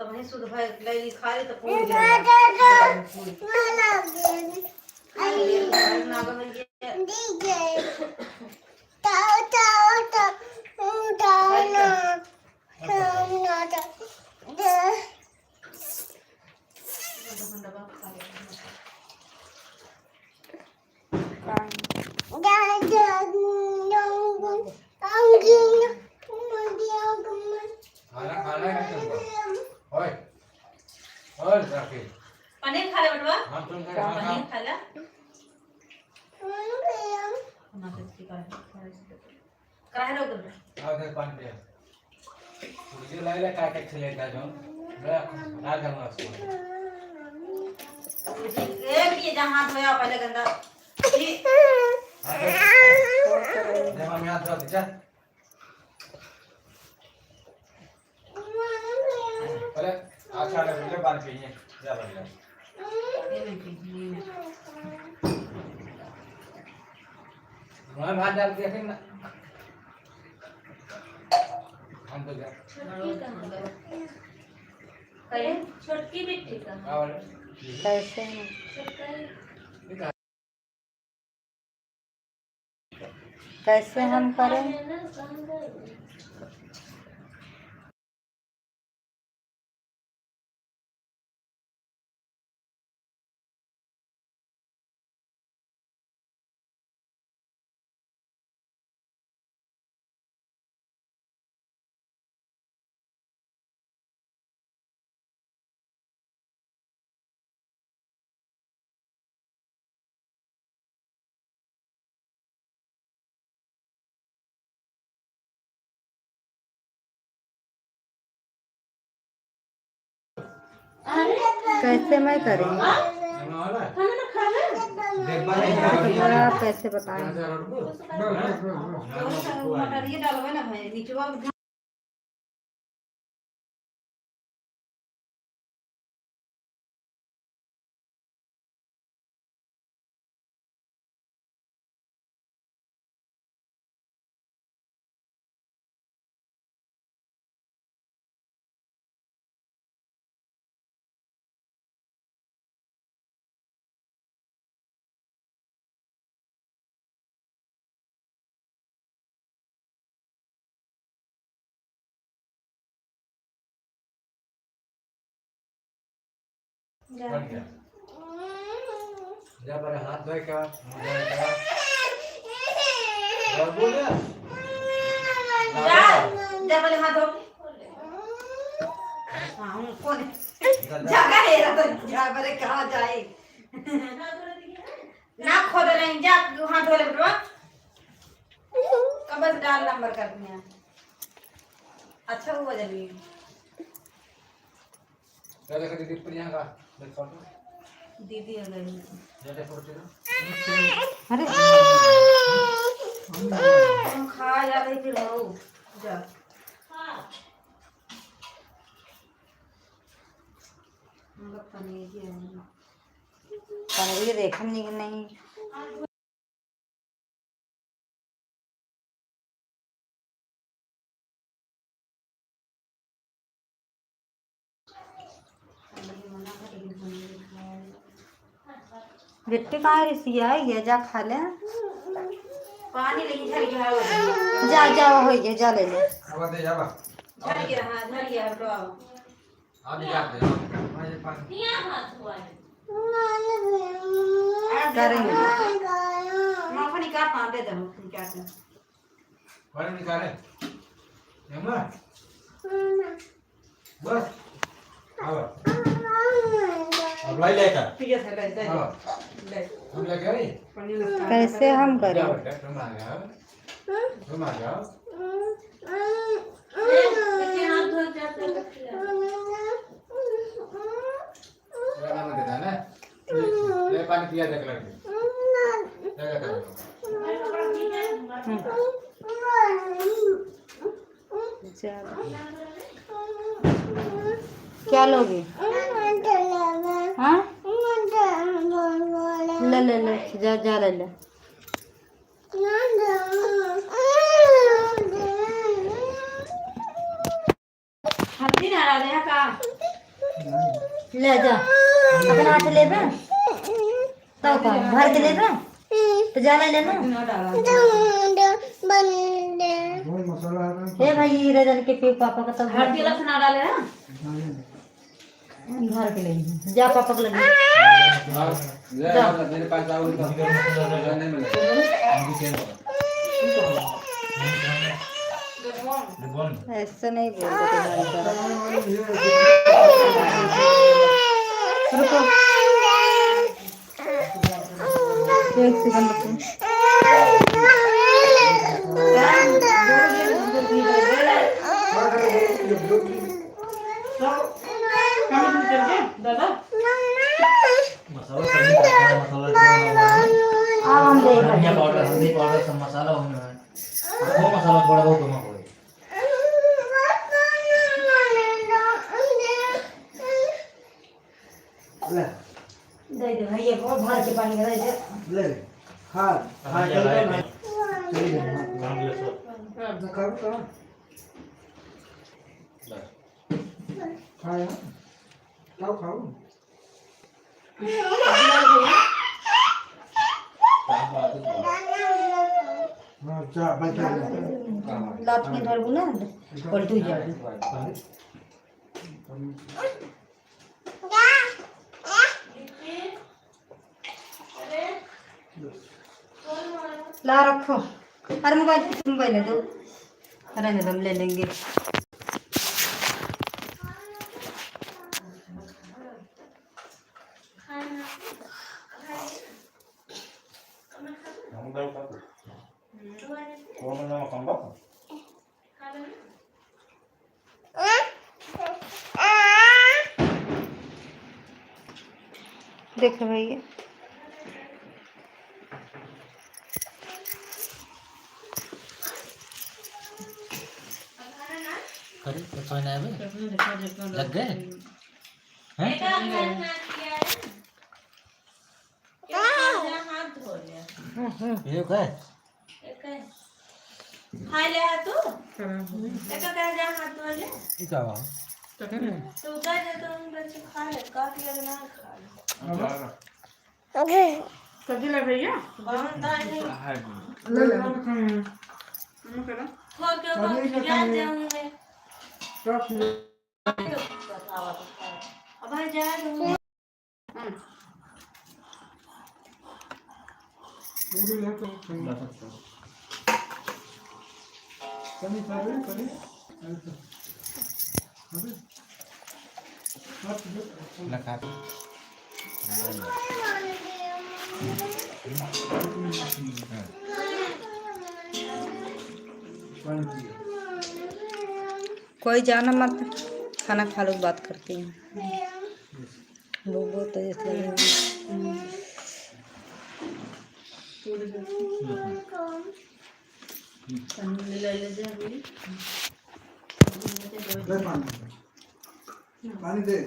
तो वही शुद्ध भाई ले खा ले तो पूरी पनीर खा ले बटवा पनीर खा ले कराहे लो उधर आगे पानी पे मुझे लगा क्या क्या खिलेगा जो मैं आ जाऊंगा उसको एक ये जहां हाथ धोया पहले गंदा दे मम्मी हाथ धो दीजिए पहले अच्छा ले पानी पीजिए जा बढ़िया मैं भात डाल दिया फिर ना हम तो क्या छोटकी मिट्टी का और कैसे कैसे हम करें कैसे मैं करें आप कैसे बताएं मटर ये डालोगे ना भाई नीचे जा पर हाथ धोए क्या और बोल जा जा पहले हाथ धो हां कौन जगह है तो जा पहले कहां जाए ना खोद नहीं जा हाथ धो ले बेटा कब बस डाल नंबर कर दिया अच्छा हुआ जल्दी क्या देखा दीदी पर यहाँ का देख फोटो दीदी आ गई जैसे फोटो अरे हम खा जा रही फिर हो जा हम लोग पनीर देखा नहीं बेटे कहाँ रिसिया है ये जा खा ले पानी लेके झड़ गया जा जा हो गया जा ले ले अब दे जावा झड़ गया हां झड़ गया तो आप निकाल दे नहीं हाथ हुआ है करेंगे मैं अपनी कार पाते दो क्या कर कौन निकाले यमुना बस आओ अब लाई लेकर ठीक है सर ले आओ ले हम लेकर आई पनीर लगता कैसे हम करें जाओ बेटा तुम आ जाओ लेकिन हाथ धो जाते लगा मत देना ना ले पानी पिया देख लड़के लगा क्या लोगे हाँ ले ले ले जा जा ले ले हल्दी ना डाले हैं का ले जा अपना हाथ ले बे तो का भर के ले बे तो जा ले लेना ना डाला वही मसाला है ना ए भाई रजन के पे पापा का तो हल्दी लस ना डाले ना भर के ले जा पापा को ले ले मेरे पास आओ तो नहीं मिलेगा ऐसा नहीं बोलते रुको एक सेकंड रुको दादा अब हम देख रहे धनिया हैं पाउडर हल्दी पाउडर सब मसाला होने में वो मसाला थोड़ा बहुत कम हो ले दे दे भैया को भर के पानी दे दे ले हाँ हाँ चल ना चली गई करो करो खाओ खाओ खाओ हाँ चाह बैठा लात में धरबू ना पलटू जाबू ला रखो अरे मोबाइल ले दो अरे हम ले लेंगे देखो भैया करी तो कोई नहीं है लग गए हैं हाथ धो लिया ये क्या है खाई ले तू एक का जा हाथ धो ले ये क्या हुआ तो उधर जा तो बच्चे खा ले काफी लगना खा ले सब्जी ले भैया बहुत दाल है ले ले खो के को जा जाऊंगे सब अब जा दूंगा पूरी ले तो कनी कनी कनी अबे लगा कोई जाना मत खाना खा लो बात करती हैं वो बहुत तेज लगेगी दे पानी दे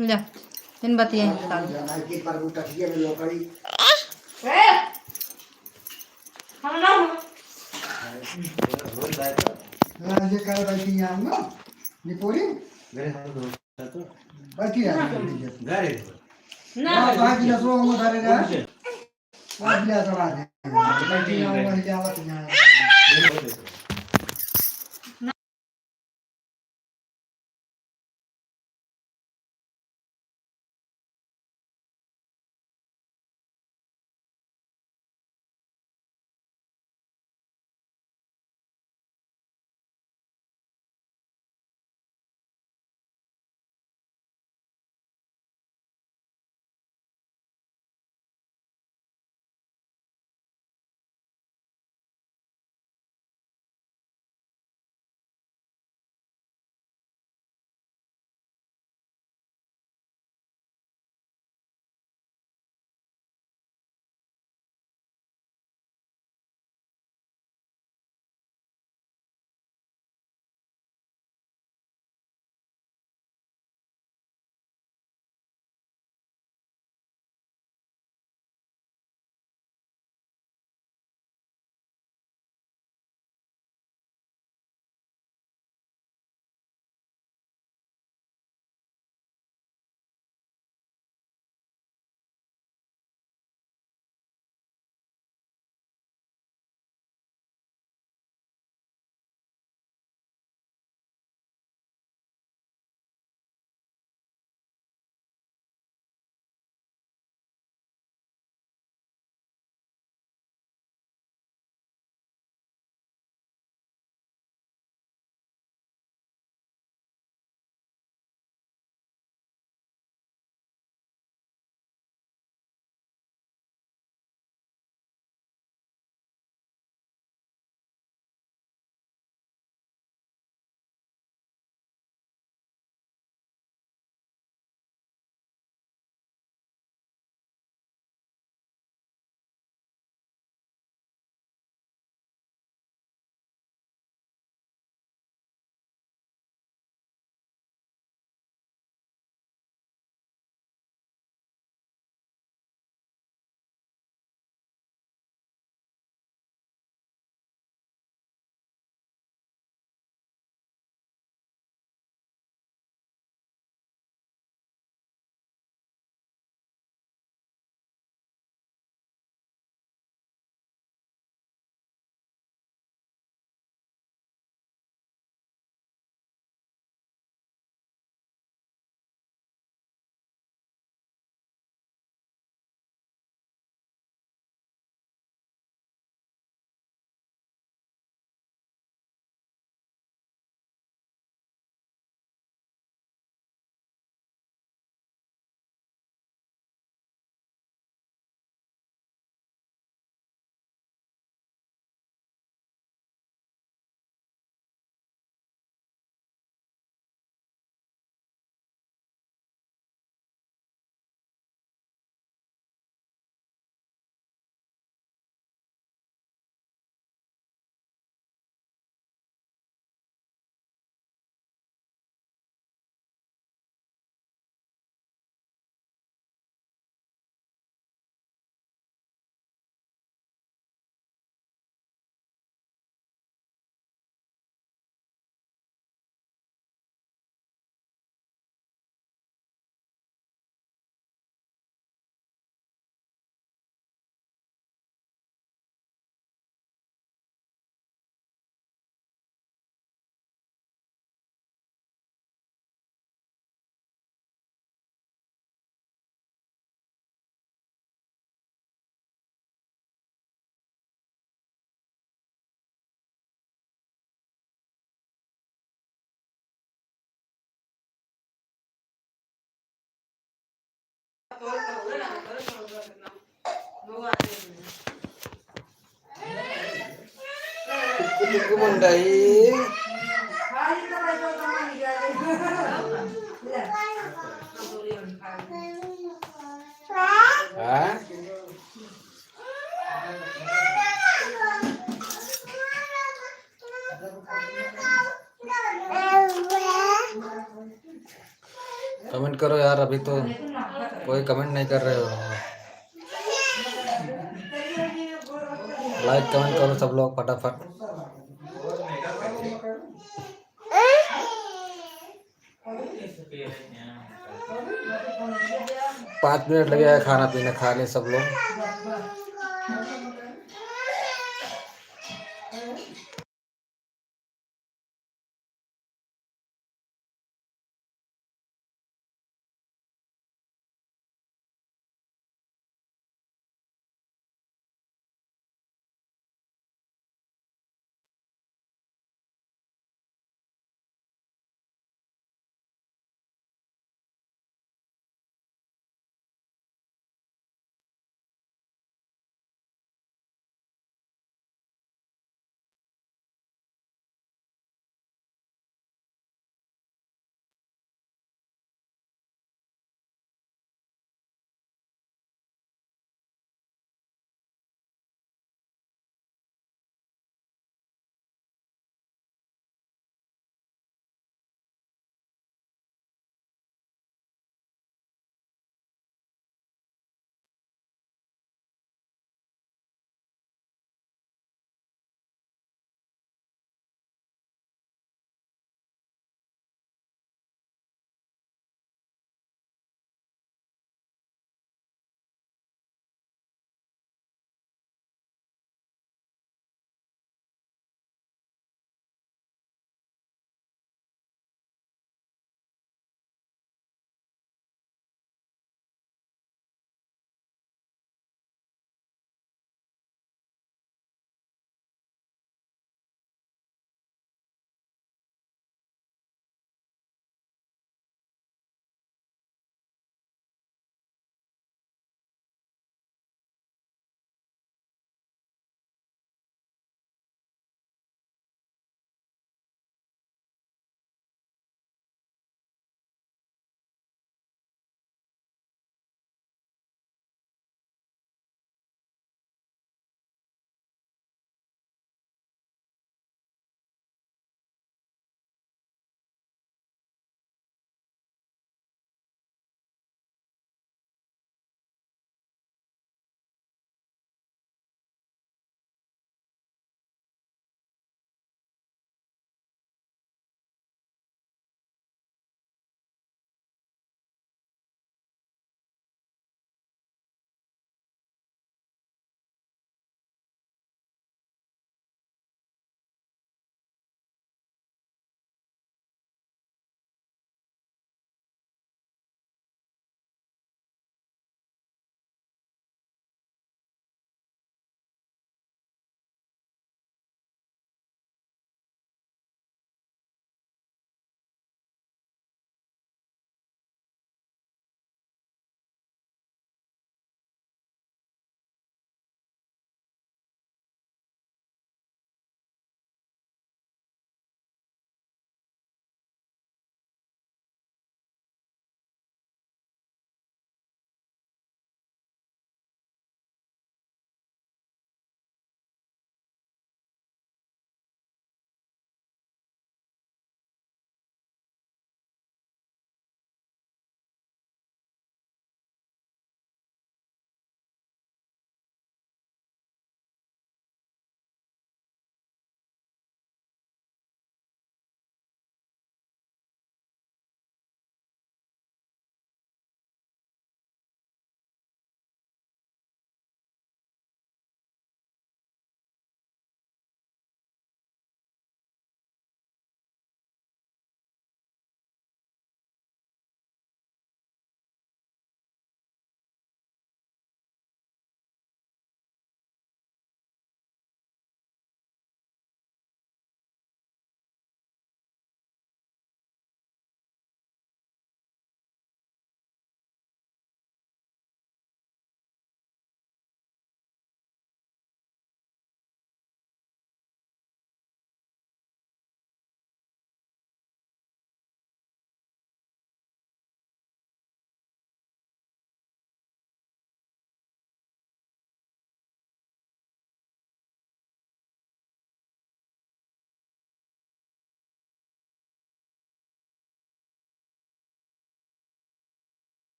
ले इन बतिया निकाल जाना की पर उठिए में लोकड़ी हम ना ये कर बैठी यहां ना निपोरी मेरे हाथ में तो बैठी है घर है ना बाहर की नसों में धरे जा और ले चढ़ा दे बैठी यहां वही जावत यहां मंडाई कमेंट करो यार, अभी तो कोई कमेंट नहीं कर रहे हो। लाइक कमेंट करो सब लोग फटाफट। 5 मिनट लगेगा खाना पीना खाने सब लोग।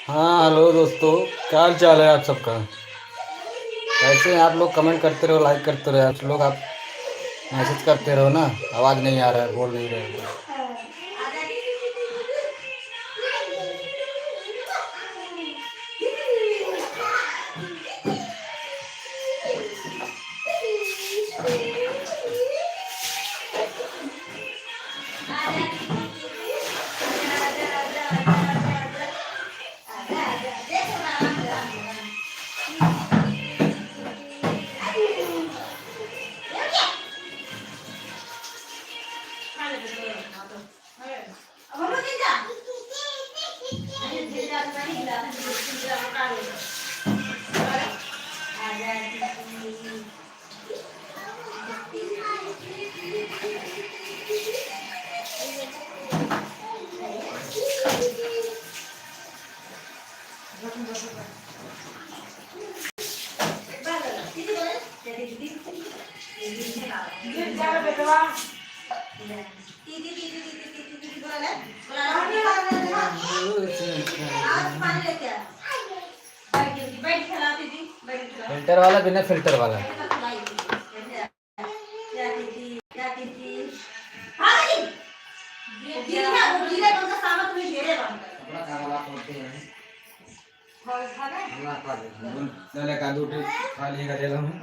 हाँ हेलो दोस्तों, क्या हाल चाल है आप सबका? कैसे हैं आप लोग? कमेंट करते रहो, लाइक करते रहो आप लोग। आप मैसेज करते रहो ना। आवाज़ नहीं आ रहा है, बोल नहीं रहे हो। फिल्टर वाला, बिना फिल्टर वाला। खाली करेगा हूँ।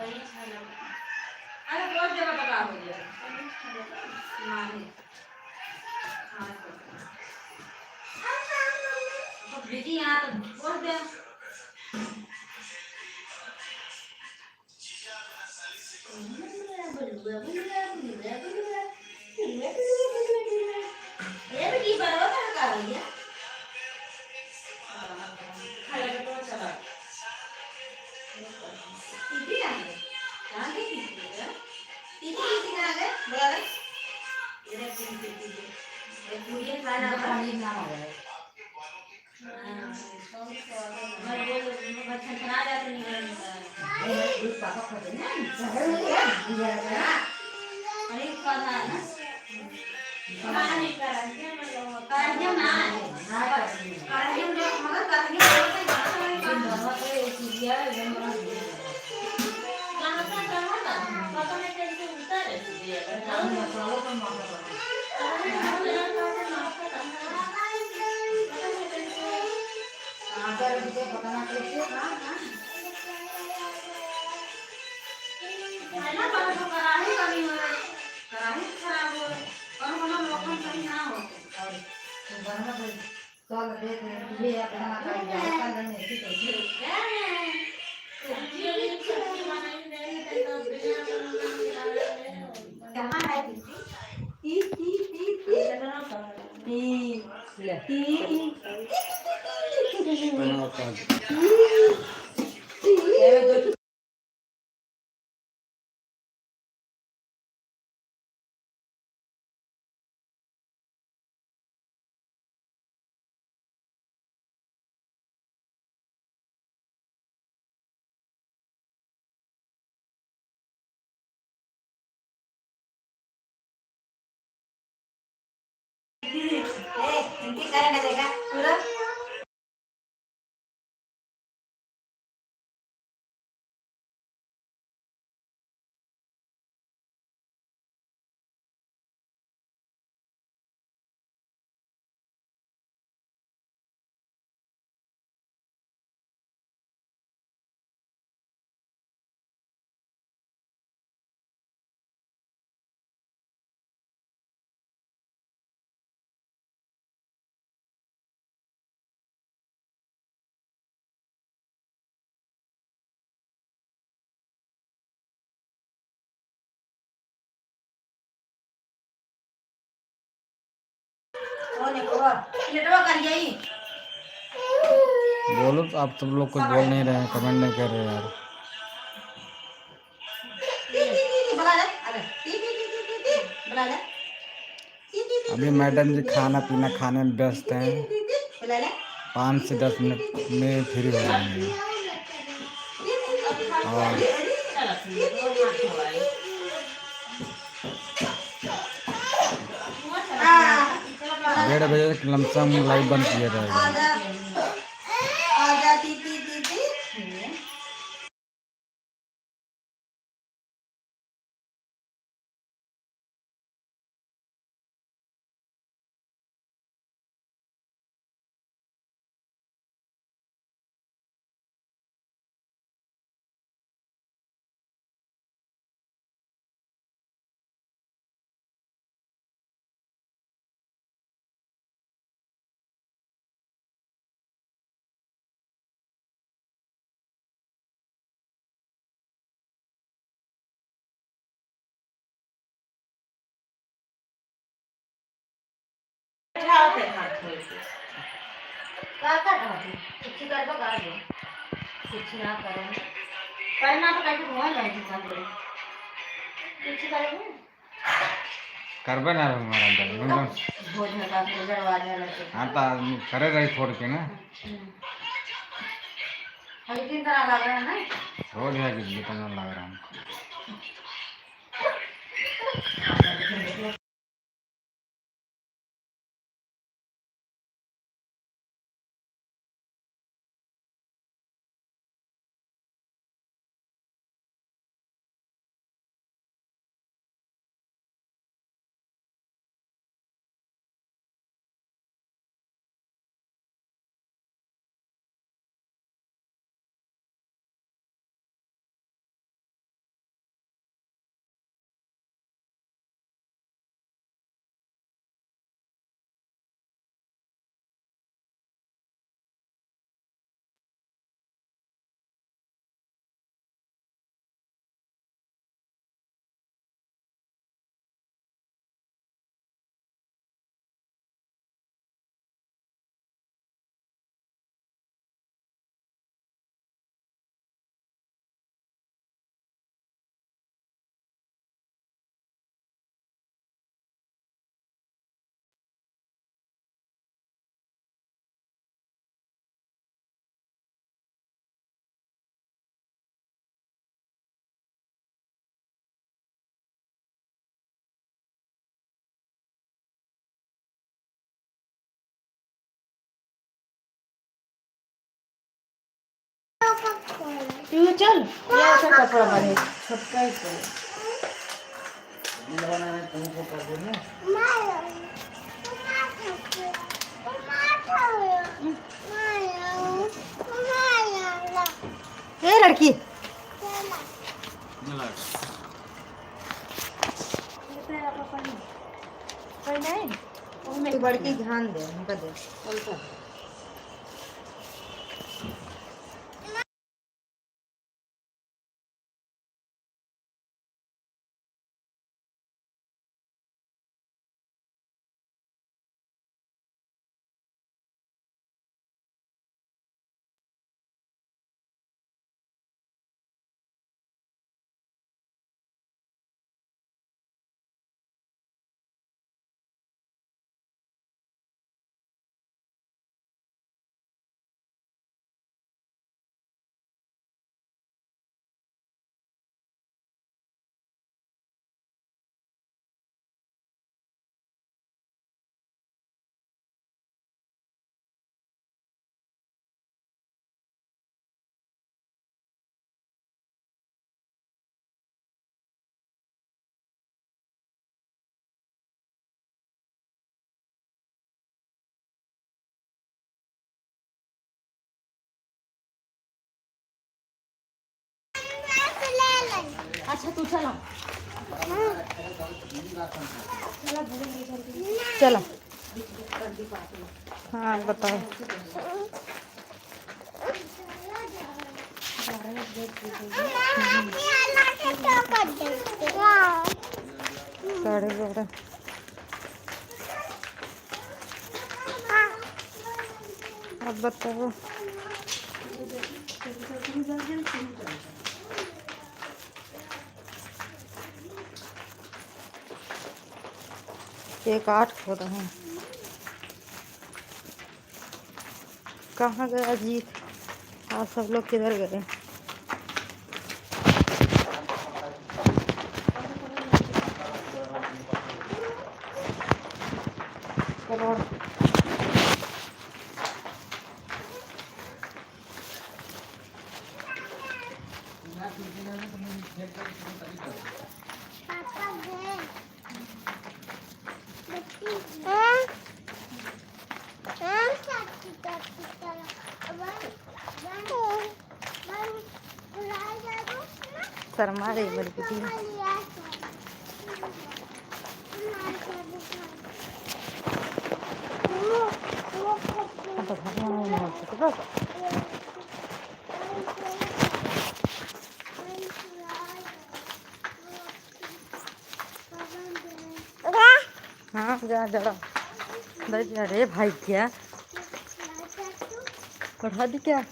बोलो तो आप सब लोग कुछ बोल नहीं रहे हैं, कमेंट नहीं कर रहे यार। अभी मैडम जी खाना पीना खाने में व्यस्त हैं। 5 से 10 मिनट में फ्री हो जाएंगे। और 1:30 बजे तक लमसम लाइव बंद किया जाएगा। दे हाथ छोड़ के का ढाबी कुछ कर दो गा दो कुछ ना करो करना तो कैसे हुआ नहीं कर दो कुछ करोगे करबे ना हमारा अंदर भोज में का दरवाजा लगे आता करे रही छोड़ के ना हर दिन तरह लग रहा है ना छोड़ दिया कि जितना लग रहा है तू चल ये ऐसा कपड़ा बने छपका ही तो तुमको कर देना ए लड़की तू बड़की ध्यान दे हमका दे अच्छा तू चला चला हाँ बताओ साढ़े 11 अब बताओ एक 8 हो रहे हैं कहाँ गया अजीत आज सब लोग किधर गए करोड़ शर्मा रही बड़ी बेटी तो भगवान नहीं सकते बस हाँ जा जरा बस अरे भाई क्या पढ़ा दी क्या?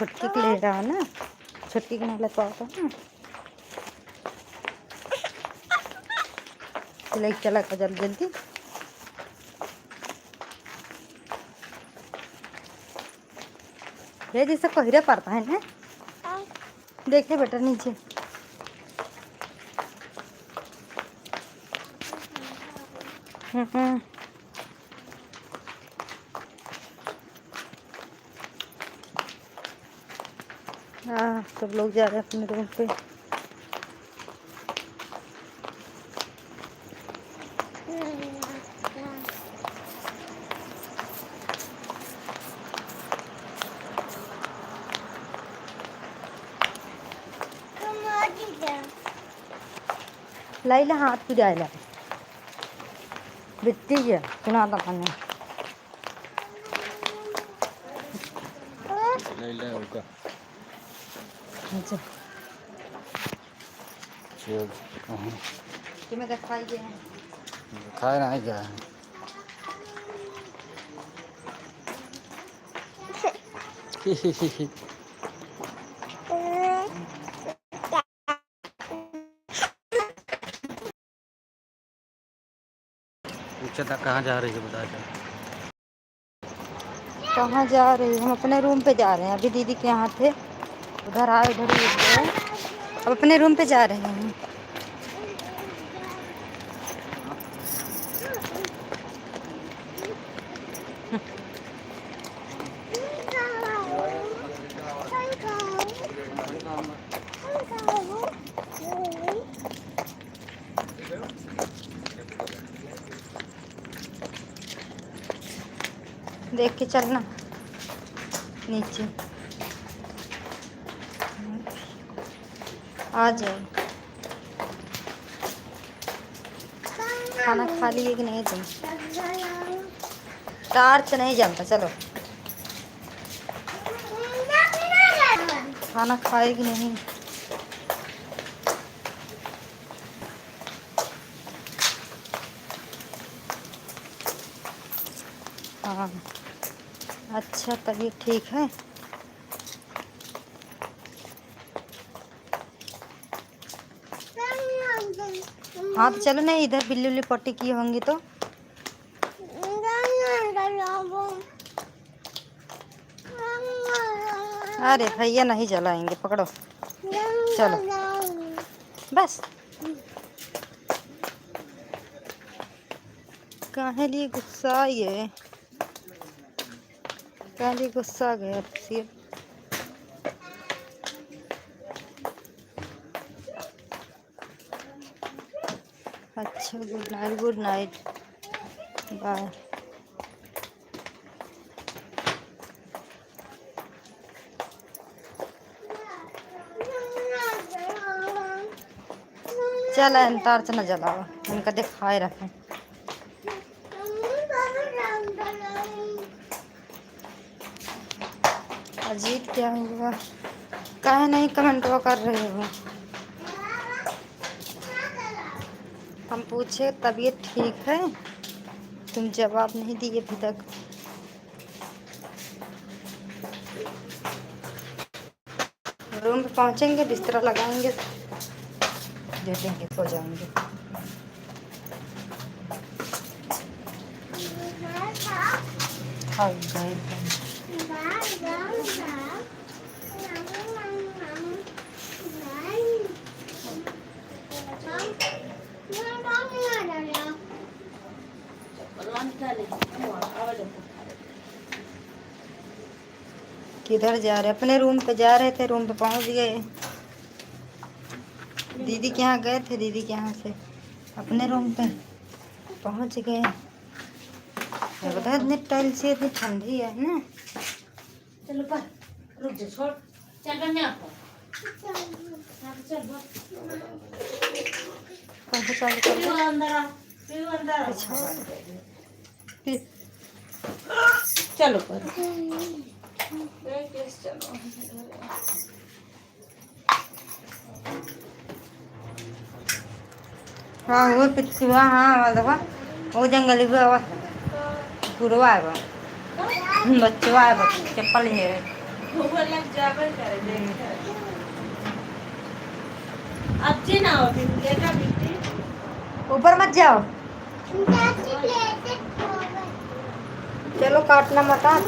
छुट्टी के ले रहा है ना, छुट्टी के नहीं लगता होता ना, ले चला कर जल्दी जल्दी। ये जैसे कोहरा पड़ता है ना, देखे बेटा नीचे। हाँ सब लोग जा रहे हैं अपने रूम पे। लाइला हाथ पे जाएगा बिट्टी है सुना था मैंने। लाइला होगा अच्छा कि मैं दिखाई दे खाए ना क्या पूछा था कहाँ जा रही है बता दो। कहाँ जा रही है? हम अपने रूम पे जा रहे हैं। अभी दीदी के यहाँ थे, उधर आए उधर ही गए, अब अपने रूम पे जा रहे हैं। देख के चलना नीचे आ जाए। खाना खा लिए कि नहीं तुम? टार्च नहीं जलता। चलो खाना खाए कि नहीं? हाँ अच्छा तबीयत ठीक है। हाँ तो चलो ना, इधर बिल्ली उल्ली पट्टी की होंगी तो अरे भैया नहीं जलाएंगे, पकड़ो चलो बस। काहे लिए गुस्सा ये, काहे लिए गुस्सा गया सिर्फ। अच्छा गुड नाइट बाय। चल टॉर्च न जलाओ, उनका दिखाए रखें। अजीब क्या हुआ, काहे नहीं कमेंट वो कर रहे हो? हम पूछे तबीयत ठीक है, तुम जवाब नहीं दिए अभी तक। रूम पे पहुंचेंगे, बिस्तरा लगाएंगे, दे देंगे, सो जाएंगे। हाँ गए किधर जा रहे? अपने रूम पे जा रहे थे, रूम पे पहुंच गए। दीदी के यहाँ गए थे, दीदी के यहाँ से अपने रूम पे पहुंच गए। ये बता, इतनी टाइल से इतनी ठंडी है ना। चलो पर रुक जा, छोड़ चल करने आपको चल बस कैसे चालू कर क्यों अंदर आ, क्यों अंदर आ। फिर चलो पर हाँ वो पिछुआ, हाँ देखो वो जंगली भी पूरा है वो बच्चवा है, चप्पल है। ऊपर लग जावे करे देख। अब जी ना हो फिर देखा बिट्टी ऊपर मत जाओ, चलो काटना मत हाथ।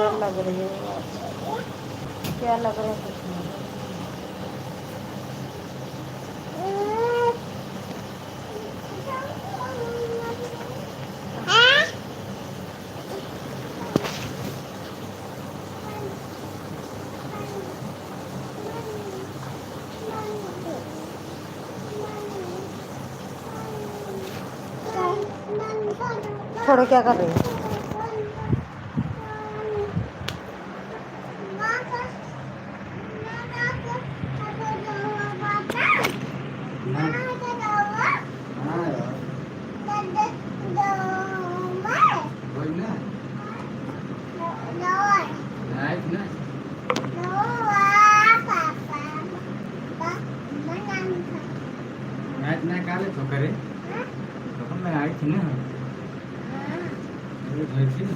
सुंदर लग रही है। क्या लग रहा है कुछ नहीं। छोड़ो, क्या कर रही है? मैच ना काले तो करे तो मैं आई थी ना, वो गई थी ना।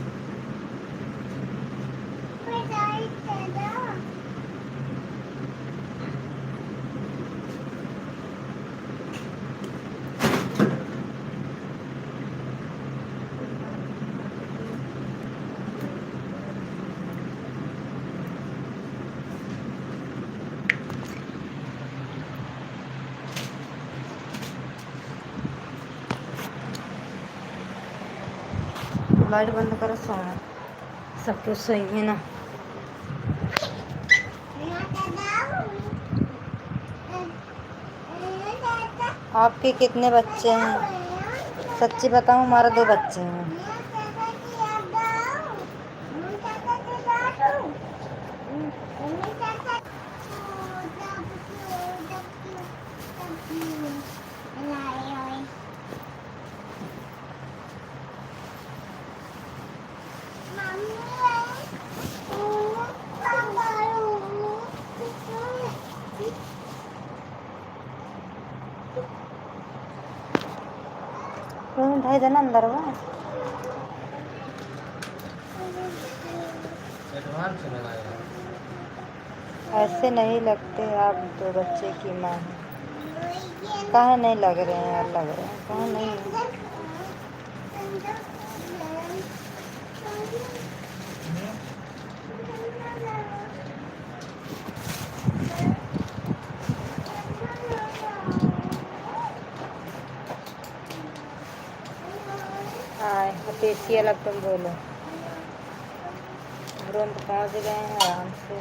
लाइट बंद करो, सोना सब कुछ सोएंगे ना। आपके कितने बच्चे हैं? सच्ची बताऊं, हमारे 2 बच्चे हैं। ढाई देना अंदर हुआ। एडवांस लगाया ऐसे नहीं लगते आप 2 बच्चे की माँ हैं। कहाँ नहीं लग रहे हैं यार, लग रहे हैं, कहाँ नहीं। हाँ, पेशी अलग तुम बोलो। तुरंत पहुँच गए हैं आराम से।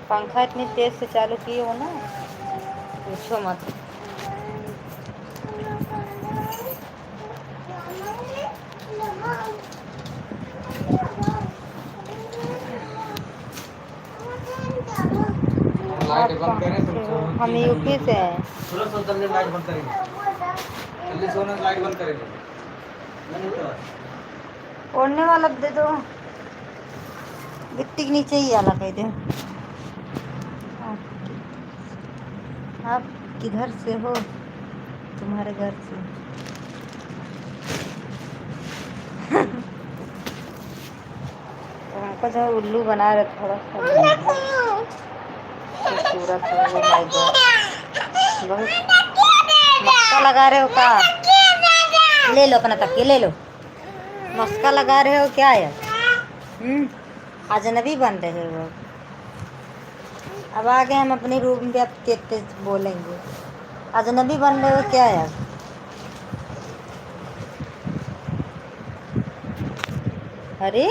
पंखा इतनी तेज से चालू किए हो ना, पूछो मत। लाइट बंद करें तो हम यूपी से हैं। थोड़ा सा जल्दी लाइट बंद करेंगे, जल्दी सोना लाइट बंद करेंगे। ओढ़ने वाला दे दो, गिट्टी के नीचे ही आला कह दे। आप किधर से हो? तुम्हारे घर से। हमको जो उल्लू बना रहे थोड़ा सा खूबसूरत है वो। माय गॉड, बहुत मस्का लगा रहे हो क्या? ले लो अपना तकिया, ले लो। मस्का लगा रहे हो क्या यार? अजनबी बन रहे हो। अब आगे हम अपनी रूम में अब तेज बोलेंगे। अजनबी बन रहे हो क्या यार? अरे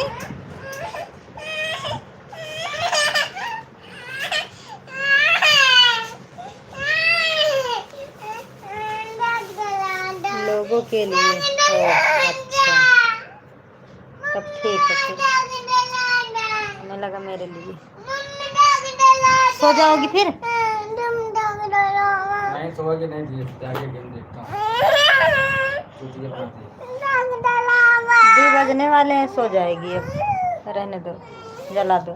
लोगों के लिए। अच्छा, तब ठीक है फिर। हमें लगा मेरे लिए। सो जाओगी फिर? नहीं सोओगे नहीं, जी आगे गेम देखता हूँ। 2 बजने वाले हैं, सो जाएगी अब। रहने दो, जला दो।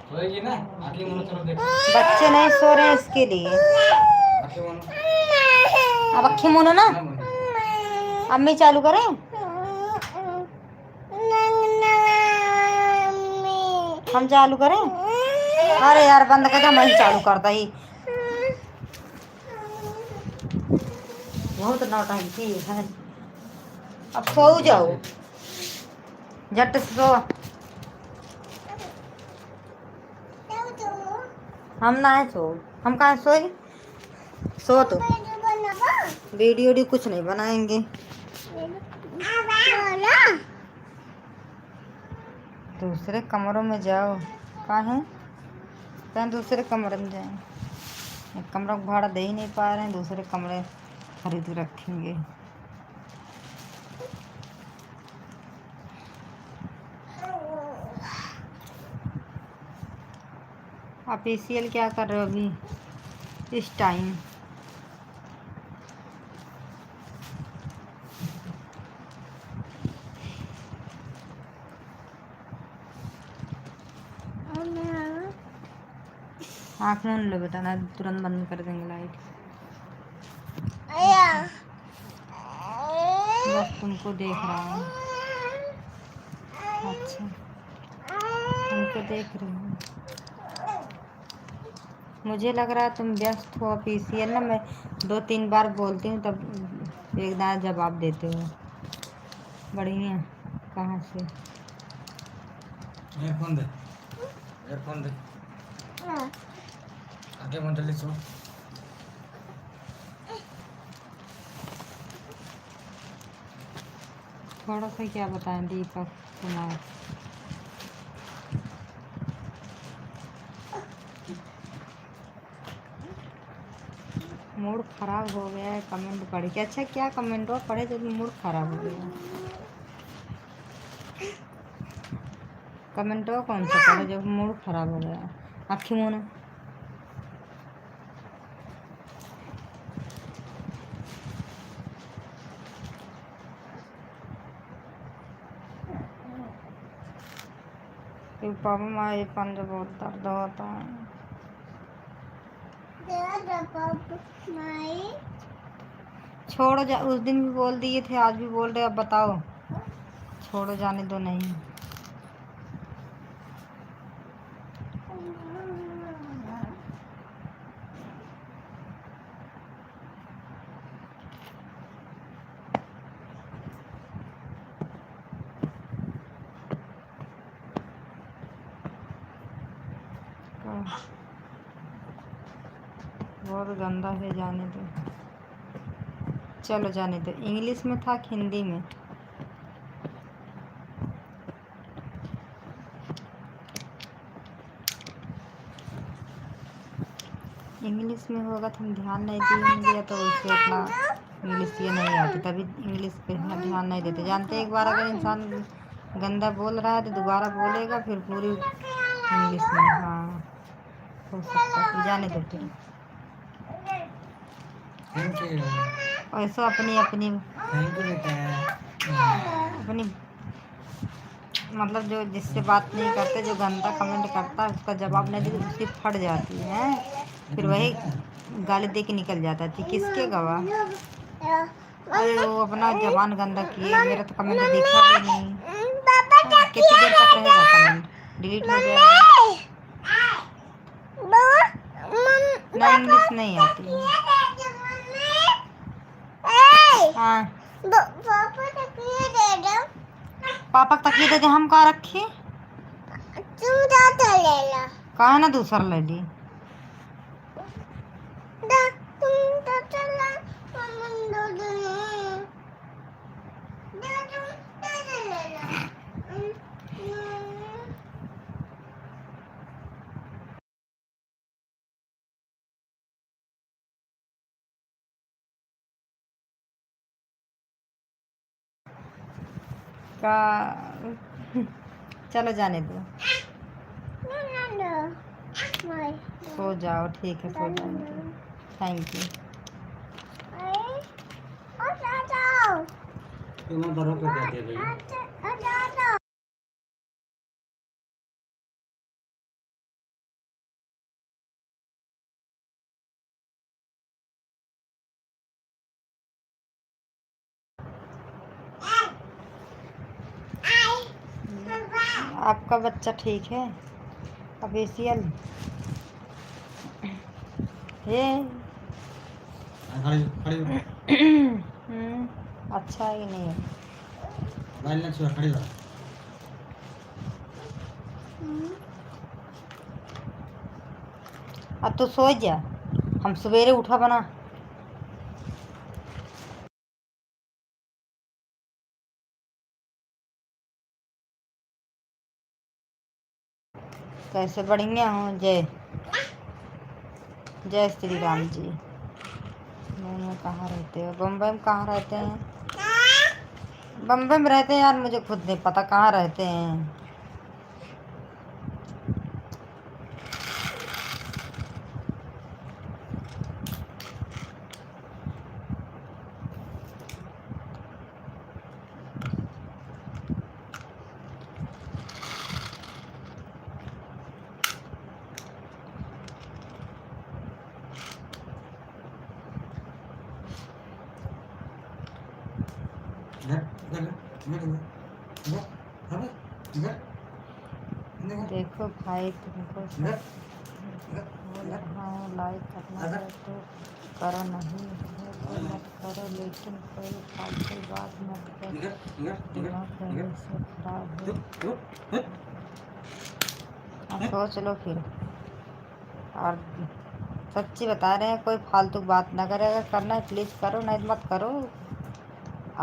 सोएगी ना? आगे मुनो चलो देखो। बच्चे नहीं सो रहे हैं इसके लिए। आगे मुनो। अब अक्खी मुनो ना। अम्मी चालू करें? हम चालू करें? अरे यार बंद कर, मैं ही चालू करता ही। बहुत नौटंकी है। अब सो जाओ, झट से सो। हम ना है सो, हम कहाँ सोए। सो तो वीडियो वीडियो कुछ नहीं बनाएंगे। दूसरे कमरों में जाओ। कहाँ है, कहीं दूसरे कमरे में जाए। एक कमरा का भाड़ा दे ही नहीं पा रहे हैं, दूसरे कमरे खरीद के रखेंगे। आप ACL क्या कर रहे हो अभी इस टाइम। आँख मूंद लो बेटा, ना तुरंत बंद कर देंगे लाइट। बस तुमको देख रहा हूँ। अच्छा, तुमको देख रही हूँ। मुझे लग रहा है तुम व्यस्त हो। ऑफिशियल ना, मैं 2-3 बार बोलती हूँ तब एकदम जवाब देते हो। बढ़िया। कहाँ से ईयरफोन दे, ईयरफोन दे। आगे मन जल्दी सो। थोड़ा सा क्या बताएं दीपक कुमार। मूड खराब हो गया है कमेंट पढ़ के। अच्छा, क्या कमेंट हुआ पढ़े जब मूड खराब हो गया। कमेंट हुआ कौन सा पढ़े जब मूड खराब हो गया। आखी मुँह प्रॉब्लम आए पंजा बहुत दर्द होता है। छोड़ो जा, उस दिन भी बोल दिए थे, आज भी बोल रहे, अब बताओ। छोड़ो, जाने दो। नहीं बहुत गंदा है, जाने दो। चलो जाने दो। इंग्लिश में था कि हिंदी में। इंग्लिश में होगा तो हम ध्यान नहीं देंगे, तो उससे उतना इंग्लिश ये नहीं आती, तभी इंग्लिश पे ध्यान नहीं देते। जानते हैं, एक बार अगर इंसान गंदा बोल रहा है तो दोबारा बोलेगा फिर पूरी इंग्लिश में। हाँ, हो सकता है। जाने दो फिर। Thank you. ऐसा अपनी अपनी थैंक यू बेटा। अपनी मतलब जो जिससे बात नहीं करते, जो गंदा कमेंट करता है उसका जवाब नहीं देती, उसकी फट जाती है। फिर वही गाली दे के निकल जाता है। किसके गवाह। अरे वो अपना जबान गंदा किए। मेरा तो कमेंट दिखा भी नहीं। कितनी देर तक रहेगा कमेंट, डिलीट हो जाएगा। ना इंग्लिश नहीं आती है। हाँ, पापा को तकिए दे दे। हम कहाँ रखे। कहा ना दूसरा ले ली। का चलो जाने दो। सो जाओ, ठीक है, सो जाओ। Thank you. तुम बड़ों को क्या दे रही हो। आपका बच्चा ठीक है। फेशियल ये खड़ी खड़ी अच्छा है कि नहीं है? लाइन ना छुआ खड़ी हो अब तो सो जा, हम सवेरे उठा बना। कैसे बढ़िया हूँ? जय जय श्री राम जी। दोनों कहाँ रहते हो? बम्बई में कहाँ रहते हैं? बम्बई में रहते हैं यार, मुझे खुद नहीं पता कहाँ रहते हैं। देखो भाई तुमको हाँ लाइक करना है तो करो, नहीं है तो मत करो, लेकिन कोई फालतू बात मत करो, दिमाग पहले से खराब है। सोच लो फिर। और सच्ची बता रहे हैं, कोई फालतू बात ना करे, अगर करना है प्लीज़ करो, नहीं तो मत करो,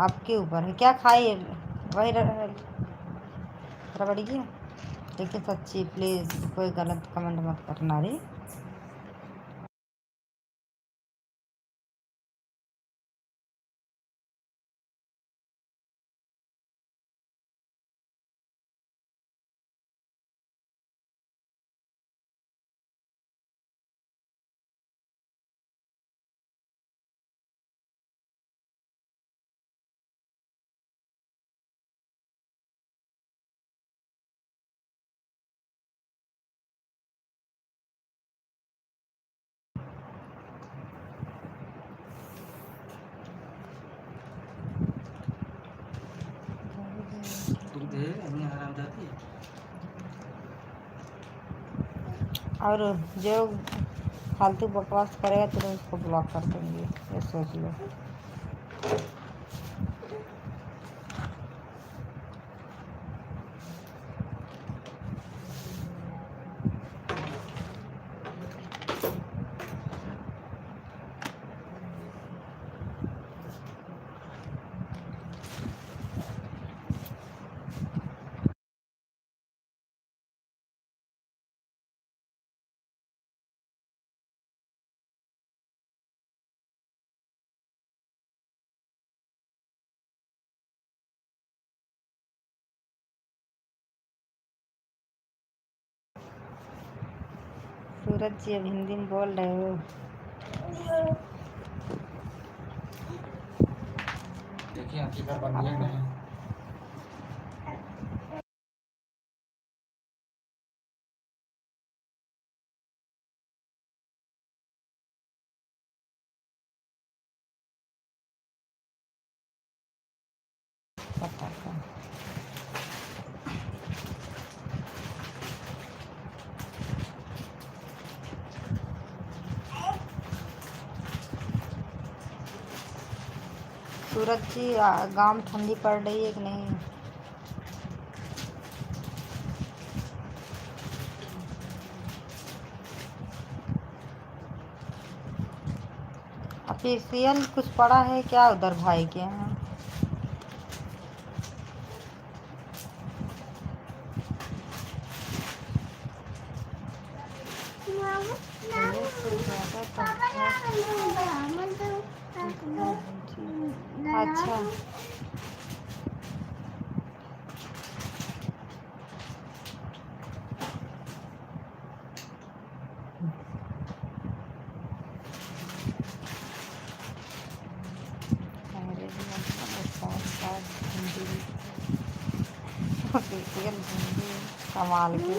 आपके ऊपर है। क्या खाई वही रबड़ी की। लेकिन सच्ची प्लीज़ कोई गलत कमेंट मत करना रे। और जो फालतू बकवास करेगा तो उसको ब्लॉक कर देंगे, ये सोच लो। सूरज जी अब हिंदी में बोल रहे हो? देखिए आपकी का बनिए नहीं पता का सूरज जी गांव में ठंडी पड़ रही है कि नहीं? ऑफिशियल कुछ पड़ा है क्या उधर भाई के यहाँ? अच्छा कमाल की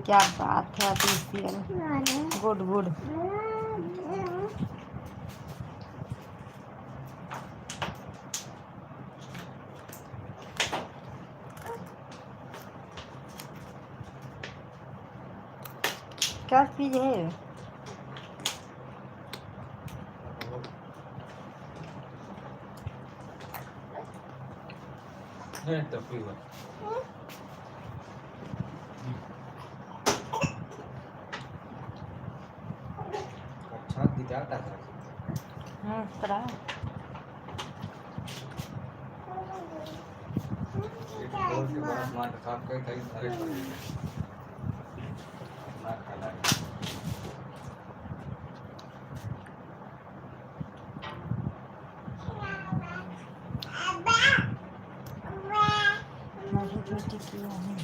क्या बात है ऑफिशियल। Good good. क्या चीज है? तो फिर अच्छा दिखाता है करा एक और के बाद मार साफ कर कहीं सारे ना खाना मेरी बेटी किया है।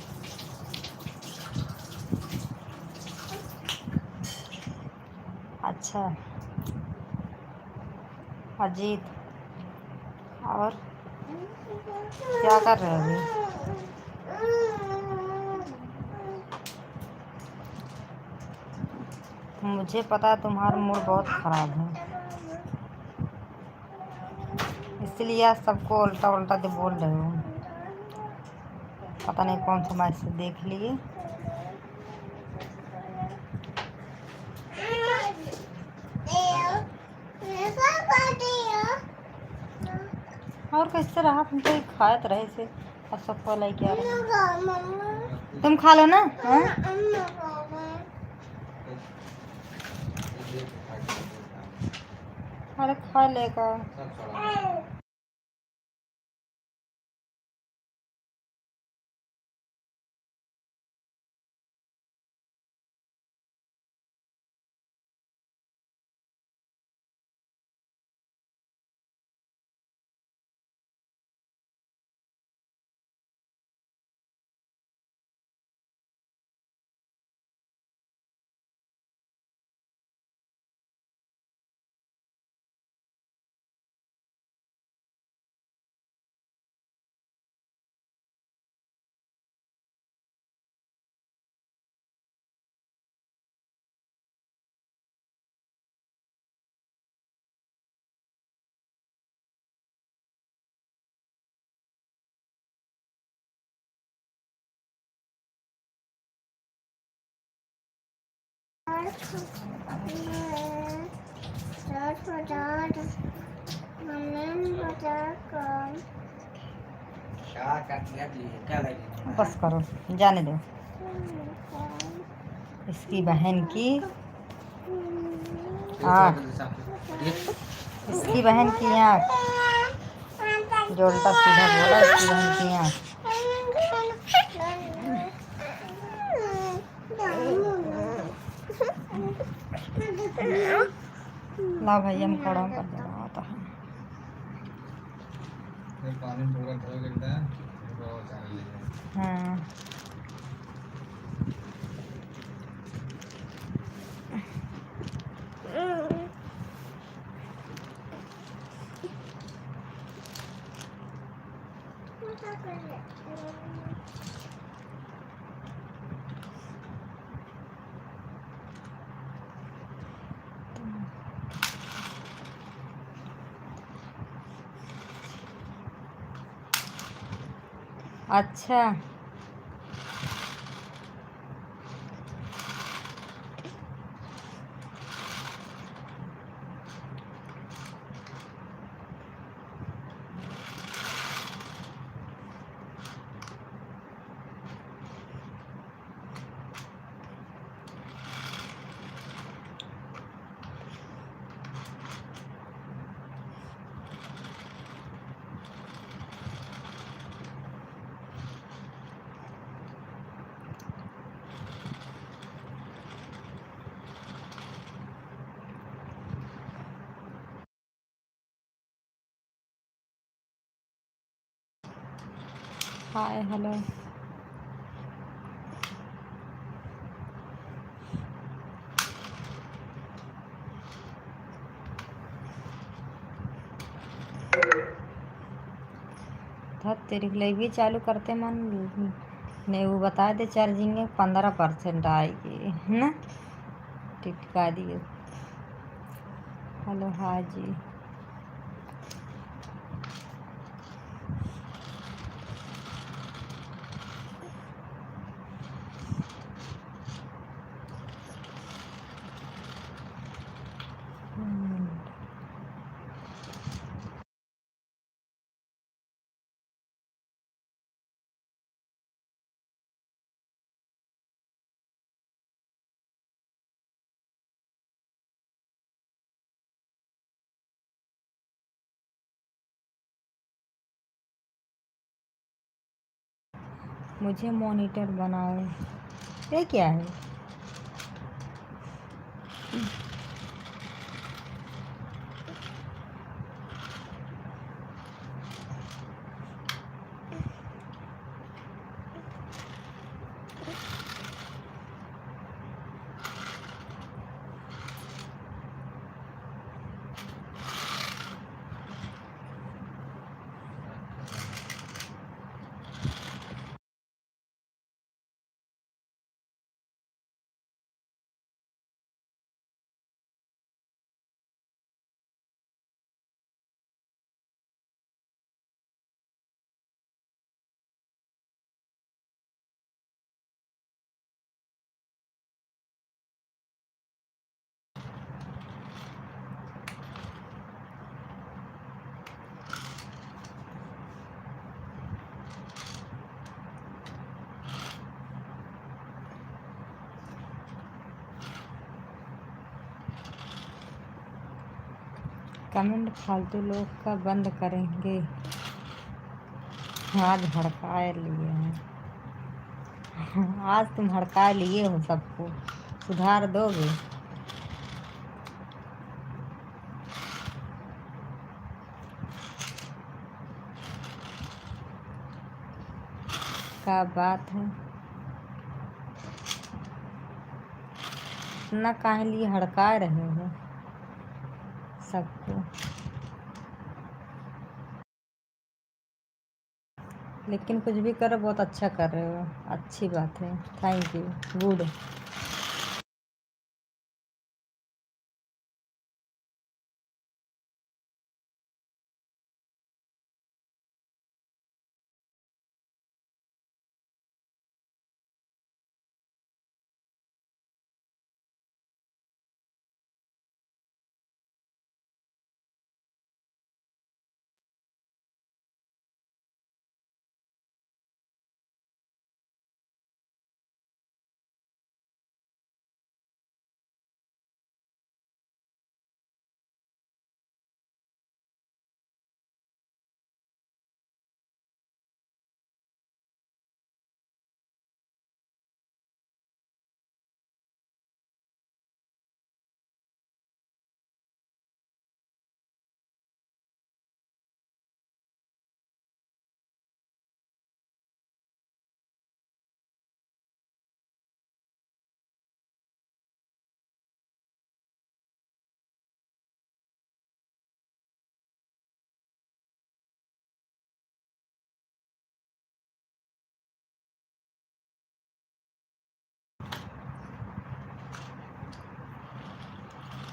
अच्छा अजीत, और क्या कर रहे हो अभी? मुझे पता है तुम्हारा मूड बहुत ख़राब है, इसलिए आज सबको उल्टा उल्टा दे बोल रहे हो। पता नहीं कौन सा मैसेज देख लिए। और कैसे रहा, तुम तो खाए तो रहे से और सबको लाइक क्या रहे। तुम खा लो ना। हाँ अरे खा लेगा। क्या कर दिया क्या लगे बस करो, जाने दो। इसकी बहन की आँख, इसकी बहन की आँख जो उल्टा सीधा बोला, इसकी बहन की आँख। ला भैया हम खड़ा कर देना होता है। पानी थोड़ा थोड़ा गिरता है बहुत चाहिए। हाँ अच्छा हाय हेलो। धत तेरी लाइव भी चालू करते मन नहीं वो बताए थे चार्जिंग में 15% आएगी है ना, टिकटका दिए। हेलो हाँ जी। मुझे मॉनिटर बनाओ। ये क्या है? कमेंट फालतू लोग का बंद करेंगे। आज भड़काए लिए हैं। आज तुम भड़का लिए हो सबको, सुधार दोगे? क्या बात है, इतना काहे लिए हड़का रहे हो सबको? लेकिन कुछ भी करो, बहुत अच्छा कर रहे हो, अच्छी बात है, थैंक यू, गुड।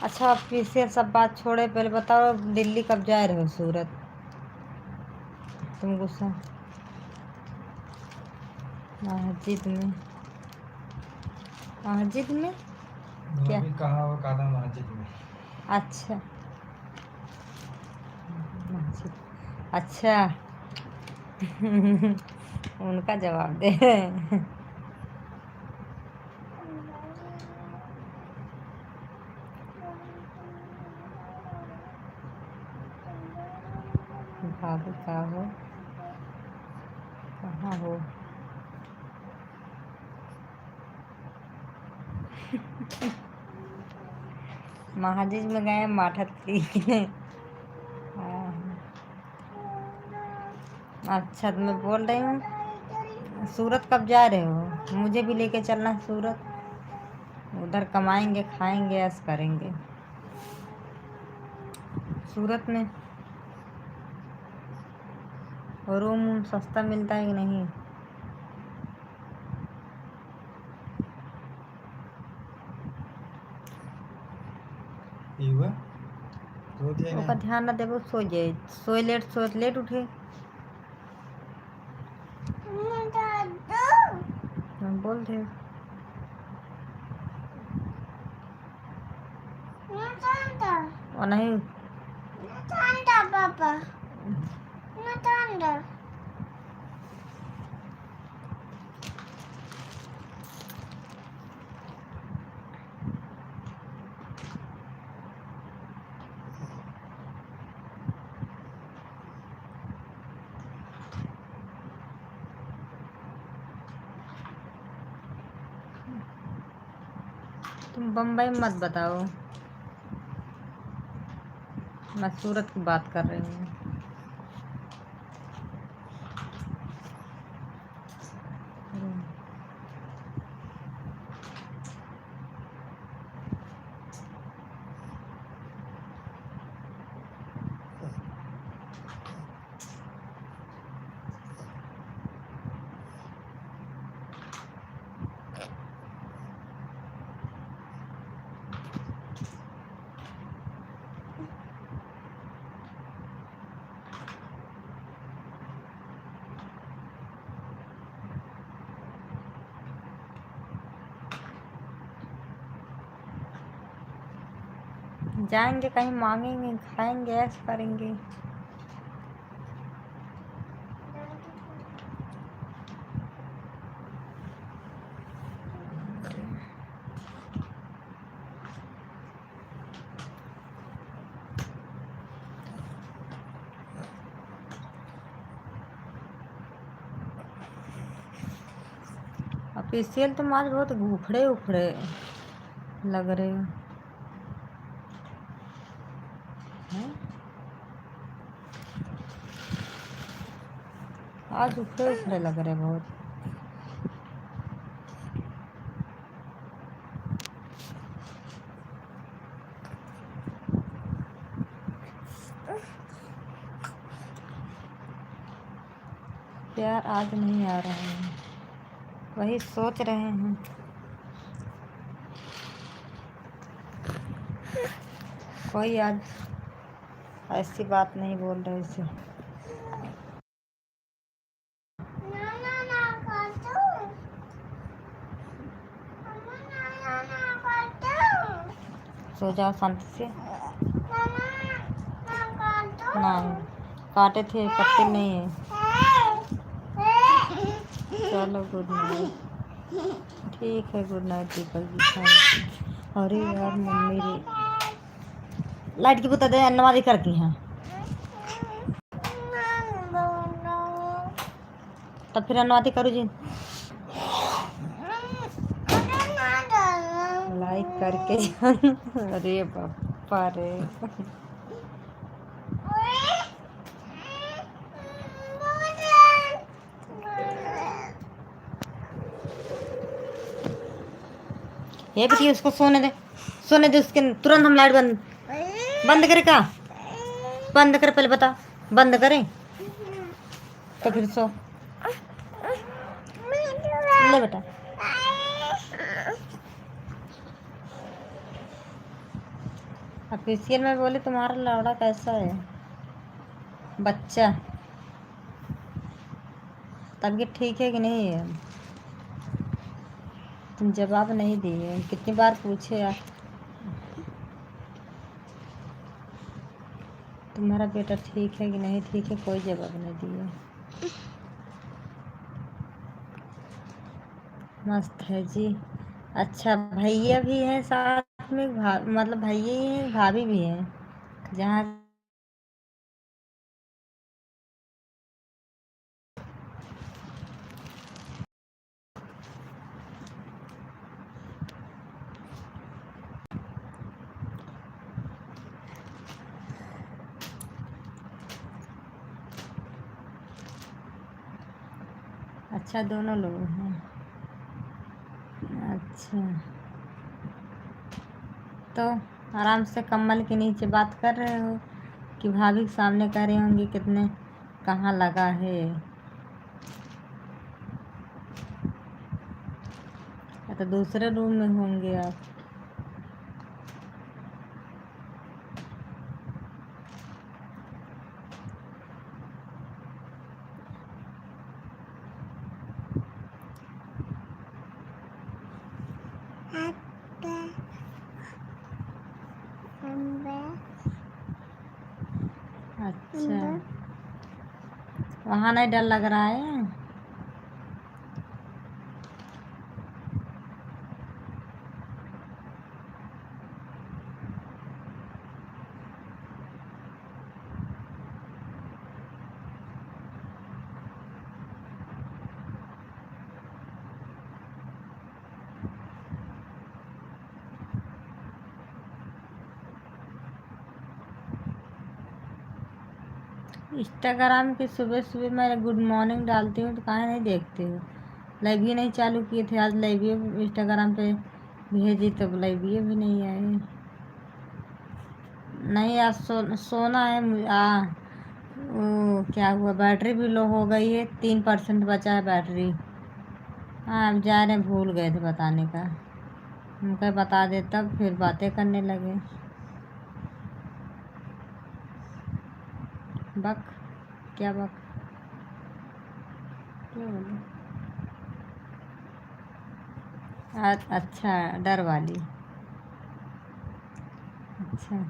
अच्छा आप फिर सब बात छोड़े, पहले बताओ दिल्ली कब जा रहे हो? सूरत तुम गुस्सा मस्जिद में, मस्जिद में क्या? कहा वो कादा मस्जिद में। अच्छा मस्जिद, अच्छा। उनका जवाब दे। भाभी का हो, कहाँ हो? महाजिज में गए माठा खरीदने। अच्छा तो मैं बोल रही हूँ सूरत कब जा रहे हो? मुझे भी लेके चलना है सूरत, उधर कमाएंगे खाएंगे ऐश करेंगे। सूरत में रूम सस्ता मिलता है कि नहीं? ये हुआ तो दिया ओका ना ध्यान न देबो सो जाए, सोए लेट उठे। हम बोल दे और नहीं तुम बम्बई मत बताओ, मैं सूरत की बात कर रही हूँ। जाएंगे कहीं, मांगेंगे, खाएंगे, ऐश करेंगे। ऑफिशियल तुम आज बहुत उखड़े उखड़े लग रहे हो हैं? आज उखड़े उखड़े लग रहे बहुत। प्यार आज नहीं आ रहा है, वही सोच रहे हैं। कोई आज ऐसी बात नहीं बोल रहे इसे। सो जाओ शांति से। ना काटे थे, कटते नहीं है। चलो गुड नाइट। ठीक है, गुड नाइट दीपक जी। अरे यार मम्मी रे लाइट की बुता दे, नमाज़ी करती हैं तब फिर अनुवादी करो जी। लाइक करके अरे बापा रे ये बेटी उसको सोने दे उसके। तुरंत हम लाइट बंद करे का, बंद कर पहले बता, बंद करें तो फिर सो ले बेटा। ऑफिशियल में बोले तुम्हारा लौड़ा कैसा है बच्चा, तबीयत ठीक है कि नहीं है? तुम जवाब नहीं दिए, कितनी बार पूछे यार। तुम्हारा बेटा ठीक है कि नहीं ठीक है, कोई जवाब नहीं दिए। मस्त है जी। अच्छा भैया भी है साथ में, मतलब भैया ही है, भाभी भी है जहाँ। अच्छा दोनों लोग हैं। अच्छा तो आराम से कम्बल के नीचे बात कर रहे हो कि भाभी के सामने कह रही होंगी कितने कहाँ लगा है, या तो दूसरे रूम में होंगे आप। अच्छा, वहाँ नहीं डर लग रहा है? इंस्टाग्राम पे सुबह सुबह मैं गुड मॉर्निंग डालती हूँ तो काहे नहीं देखते हो? लाइव ही नहीं चालू किए थे, आज लाइव इंस्टाग्राम पे भेजी तब लाइव भी नहीं आए। नहीं, आज सोना है वो क्या हुआ, बैटरी भी लो हो गई है, 3% बचा है बैटरी। हाँ, अब जा रहे हैं, भूल गए थे बताने का, हम कहे बता दे तब फिर बातें करने लगे। बक क्या बक क्या बोले? अच्छा, डर वाली। अच्छा,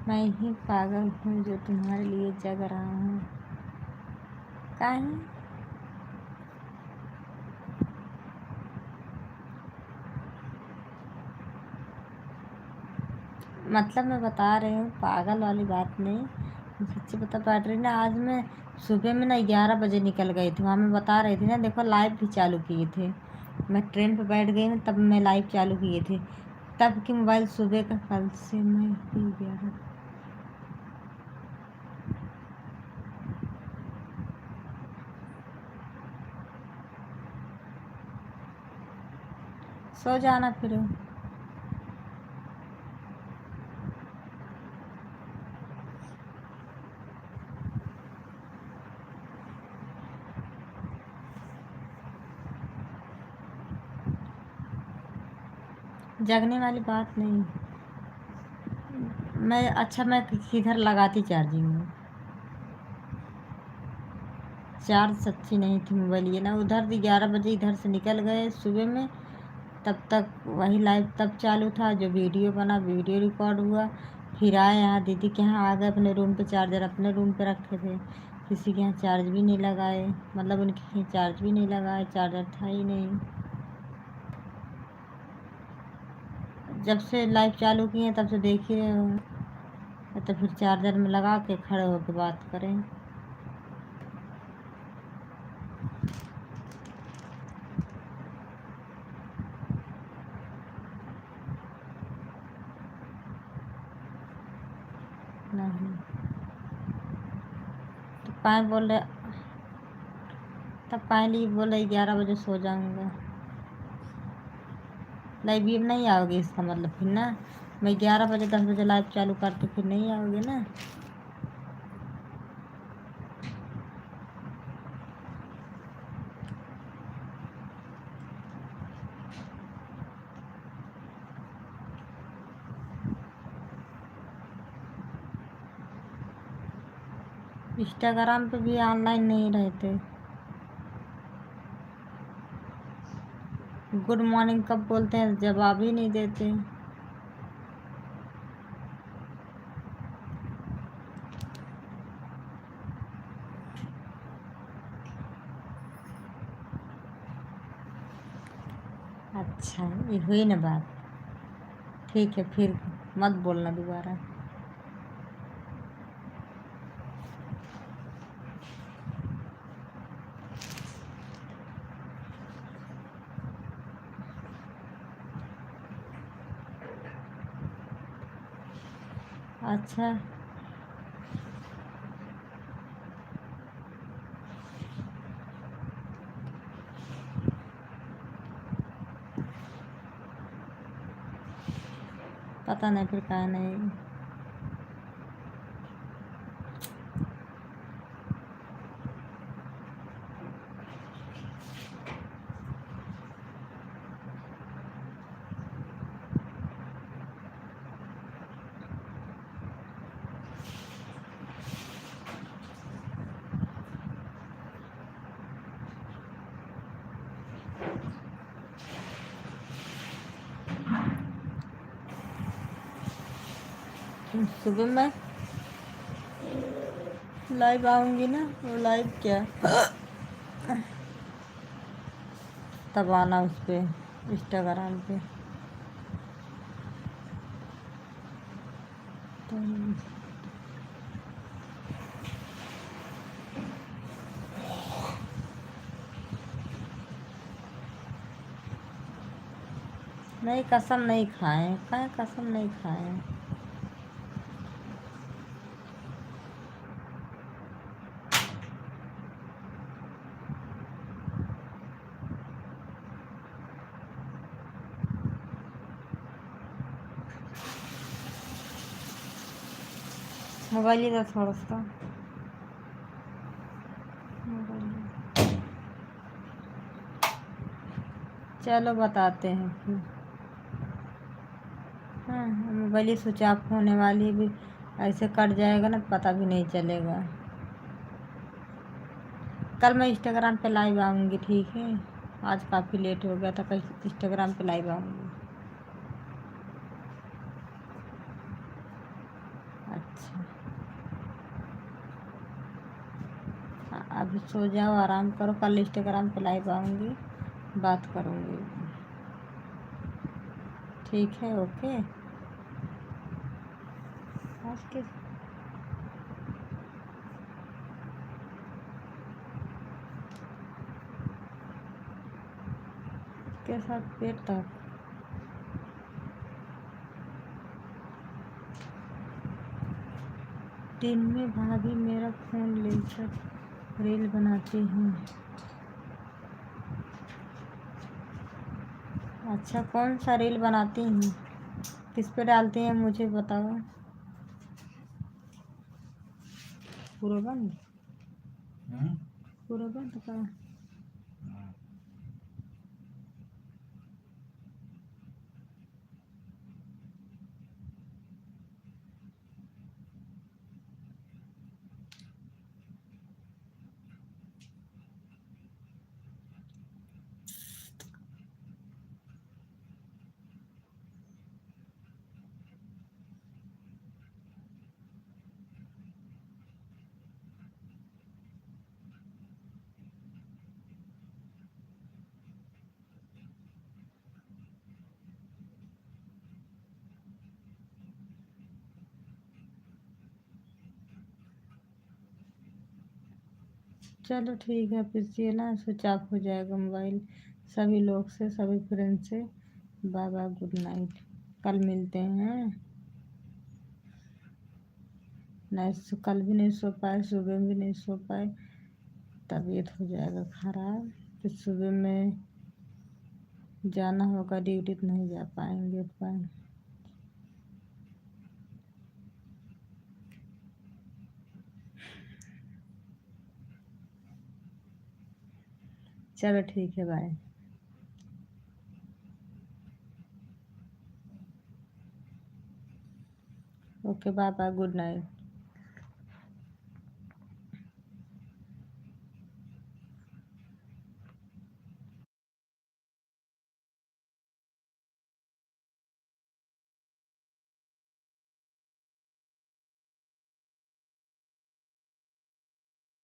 मैं ही पागल हूँ जो तुम्हारे लिए जग रहा हूँ। काहे? मतलब मैं बता रही हूँ, पागल वाली बात नहीं। सच्ची बता, बैटरी ना आज मैं सुबह में ना 11 बजे निकल गई थी, वहाँ मैं बता रही थी ना, देखो लाइव भी चालू किए थे। मैं ट्रेन पे बैठ गई ना तब मैं लाइव चालू किए थे, तब की मोबाइल सुबह का कल से मैं पी गया। सो जाना फिर। जगने वाली बात नहीं। मैं किधर लगाती चार्जिंग में? चार्ज सच्ची नहीं थी मोबाइल, ये ना उधर से 11 बजे इधर से निकल गए सुबह में, तब तक वही लाइव तब चालू था, जो वीडियो बना वीडियो रिकॉर्ड हुआ। फिर आए यहाँ दीदी के यहाँ आ गए, अपने रूम पे चार्जर अपने रूम पे रखे थे, किसी के यहाँ चार्ज भी नहीं लगाए, मतलब उनके यहाँ चार्ज भी नहीं लगाए, चार्जर था ही नहीं। जब से लाइव चालू किए हैं तब से देख ही रहे हो, तो फिर चार्जर में लगा के खड़े होकर बात करें। नहीं तो काहे बोले, तब काहे लिए बोले 11 बजे सो जाऊंगा? लाइव भी नहीं आओगे इसका मतलब फिर ना, मैं 11 बजे 10 बजे लाइव चालू करती फिर नहीं आओगे ना। इंस्टाग्राम पे भी ऑनलाइन नहीं रहते। गुड मॉर्निंग कब बोलते हैं, जवाब ही नहीं देते। अच्छा, ये हुई ना बात, ठीक है, फिर मत बोलना दोबारा। अच्छा, पता नहीं फिर क्या नहीं। सुबह मैं लाइव आऊँगी ना, वो लाइव क्या तब आना उस पर इंस्टाग्राम पे। तो नहीं, कसम नहीं खाए, क्या कसम नहीं खाए। मोबाइल ही था थोड़ा सा मोबाइल। चलो बताते हैं फिर। हाँ, मोबाइल ही स्विच ऑफ होने वाली है, भी ऐसे कट जाएगा ना, पता भी नहीं चलेगा। कल मैं इंस्टाग्राम पे लाइव आऊँगी, ठीक है। आज काफ़ी लेट हो गया था, कल इंस्टाग्राम पे लाइव आऊँगी। अच्छा, अभी सो जाओ, आराम करो, कल इंस्टाग्राम पे लाइव आऊँगी, बात करूँगी, ठीक है। ओके। आज के साथ पेट तक दिन में भाभी मेरा फ़ोन लेकर रील बनाती हैं। अच्छा, कौन सा रील बनाती हैं, किस पे डालती हैं, मुझे बताओ। पूरा बंद, पूरा बंद का। चलो ठीक है, फिर से ना स्विच ऑफ हो जाएगा मोबाइल सभी लोग से, सभी फ्रेंड से। बाय बाय, गुड नाइट, कल मिलते हैं। नहीं, कल भी नहीं सो पाए, सुबह भी नहीं सो पाए, तबीयत हो जाएगा ख़राब। फिर सुबह में जाना होगा ड्यूटी, तो नहीं जा पाएंगे पाए। चलो ठीक है, bye. Okay, bye bye, good night.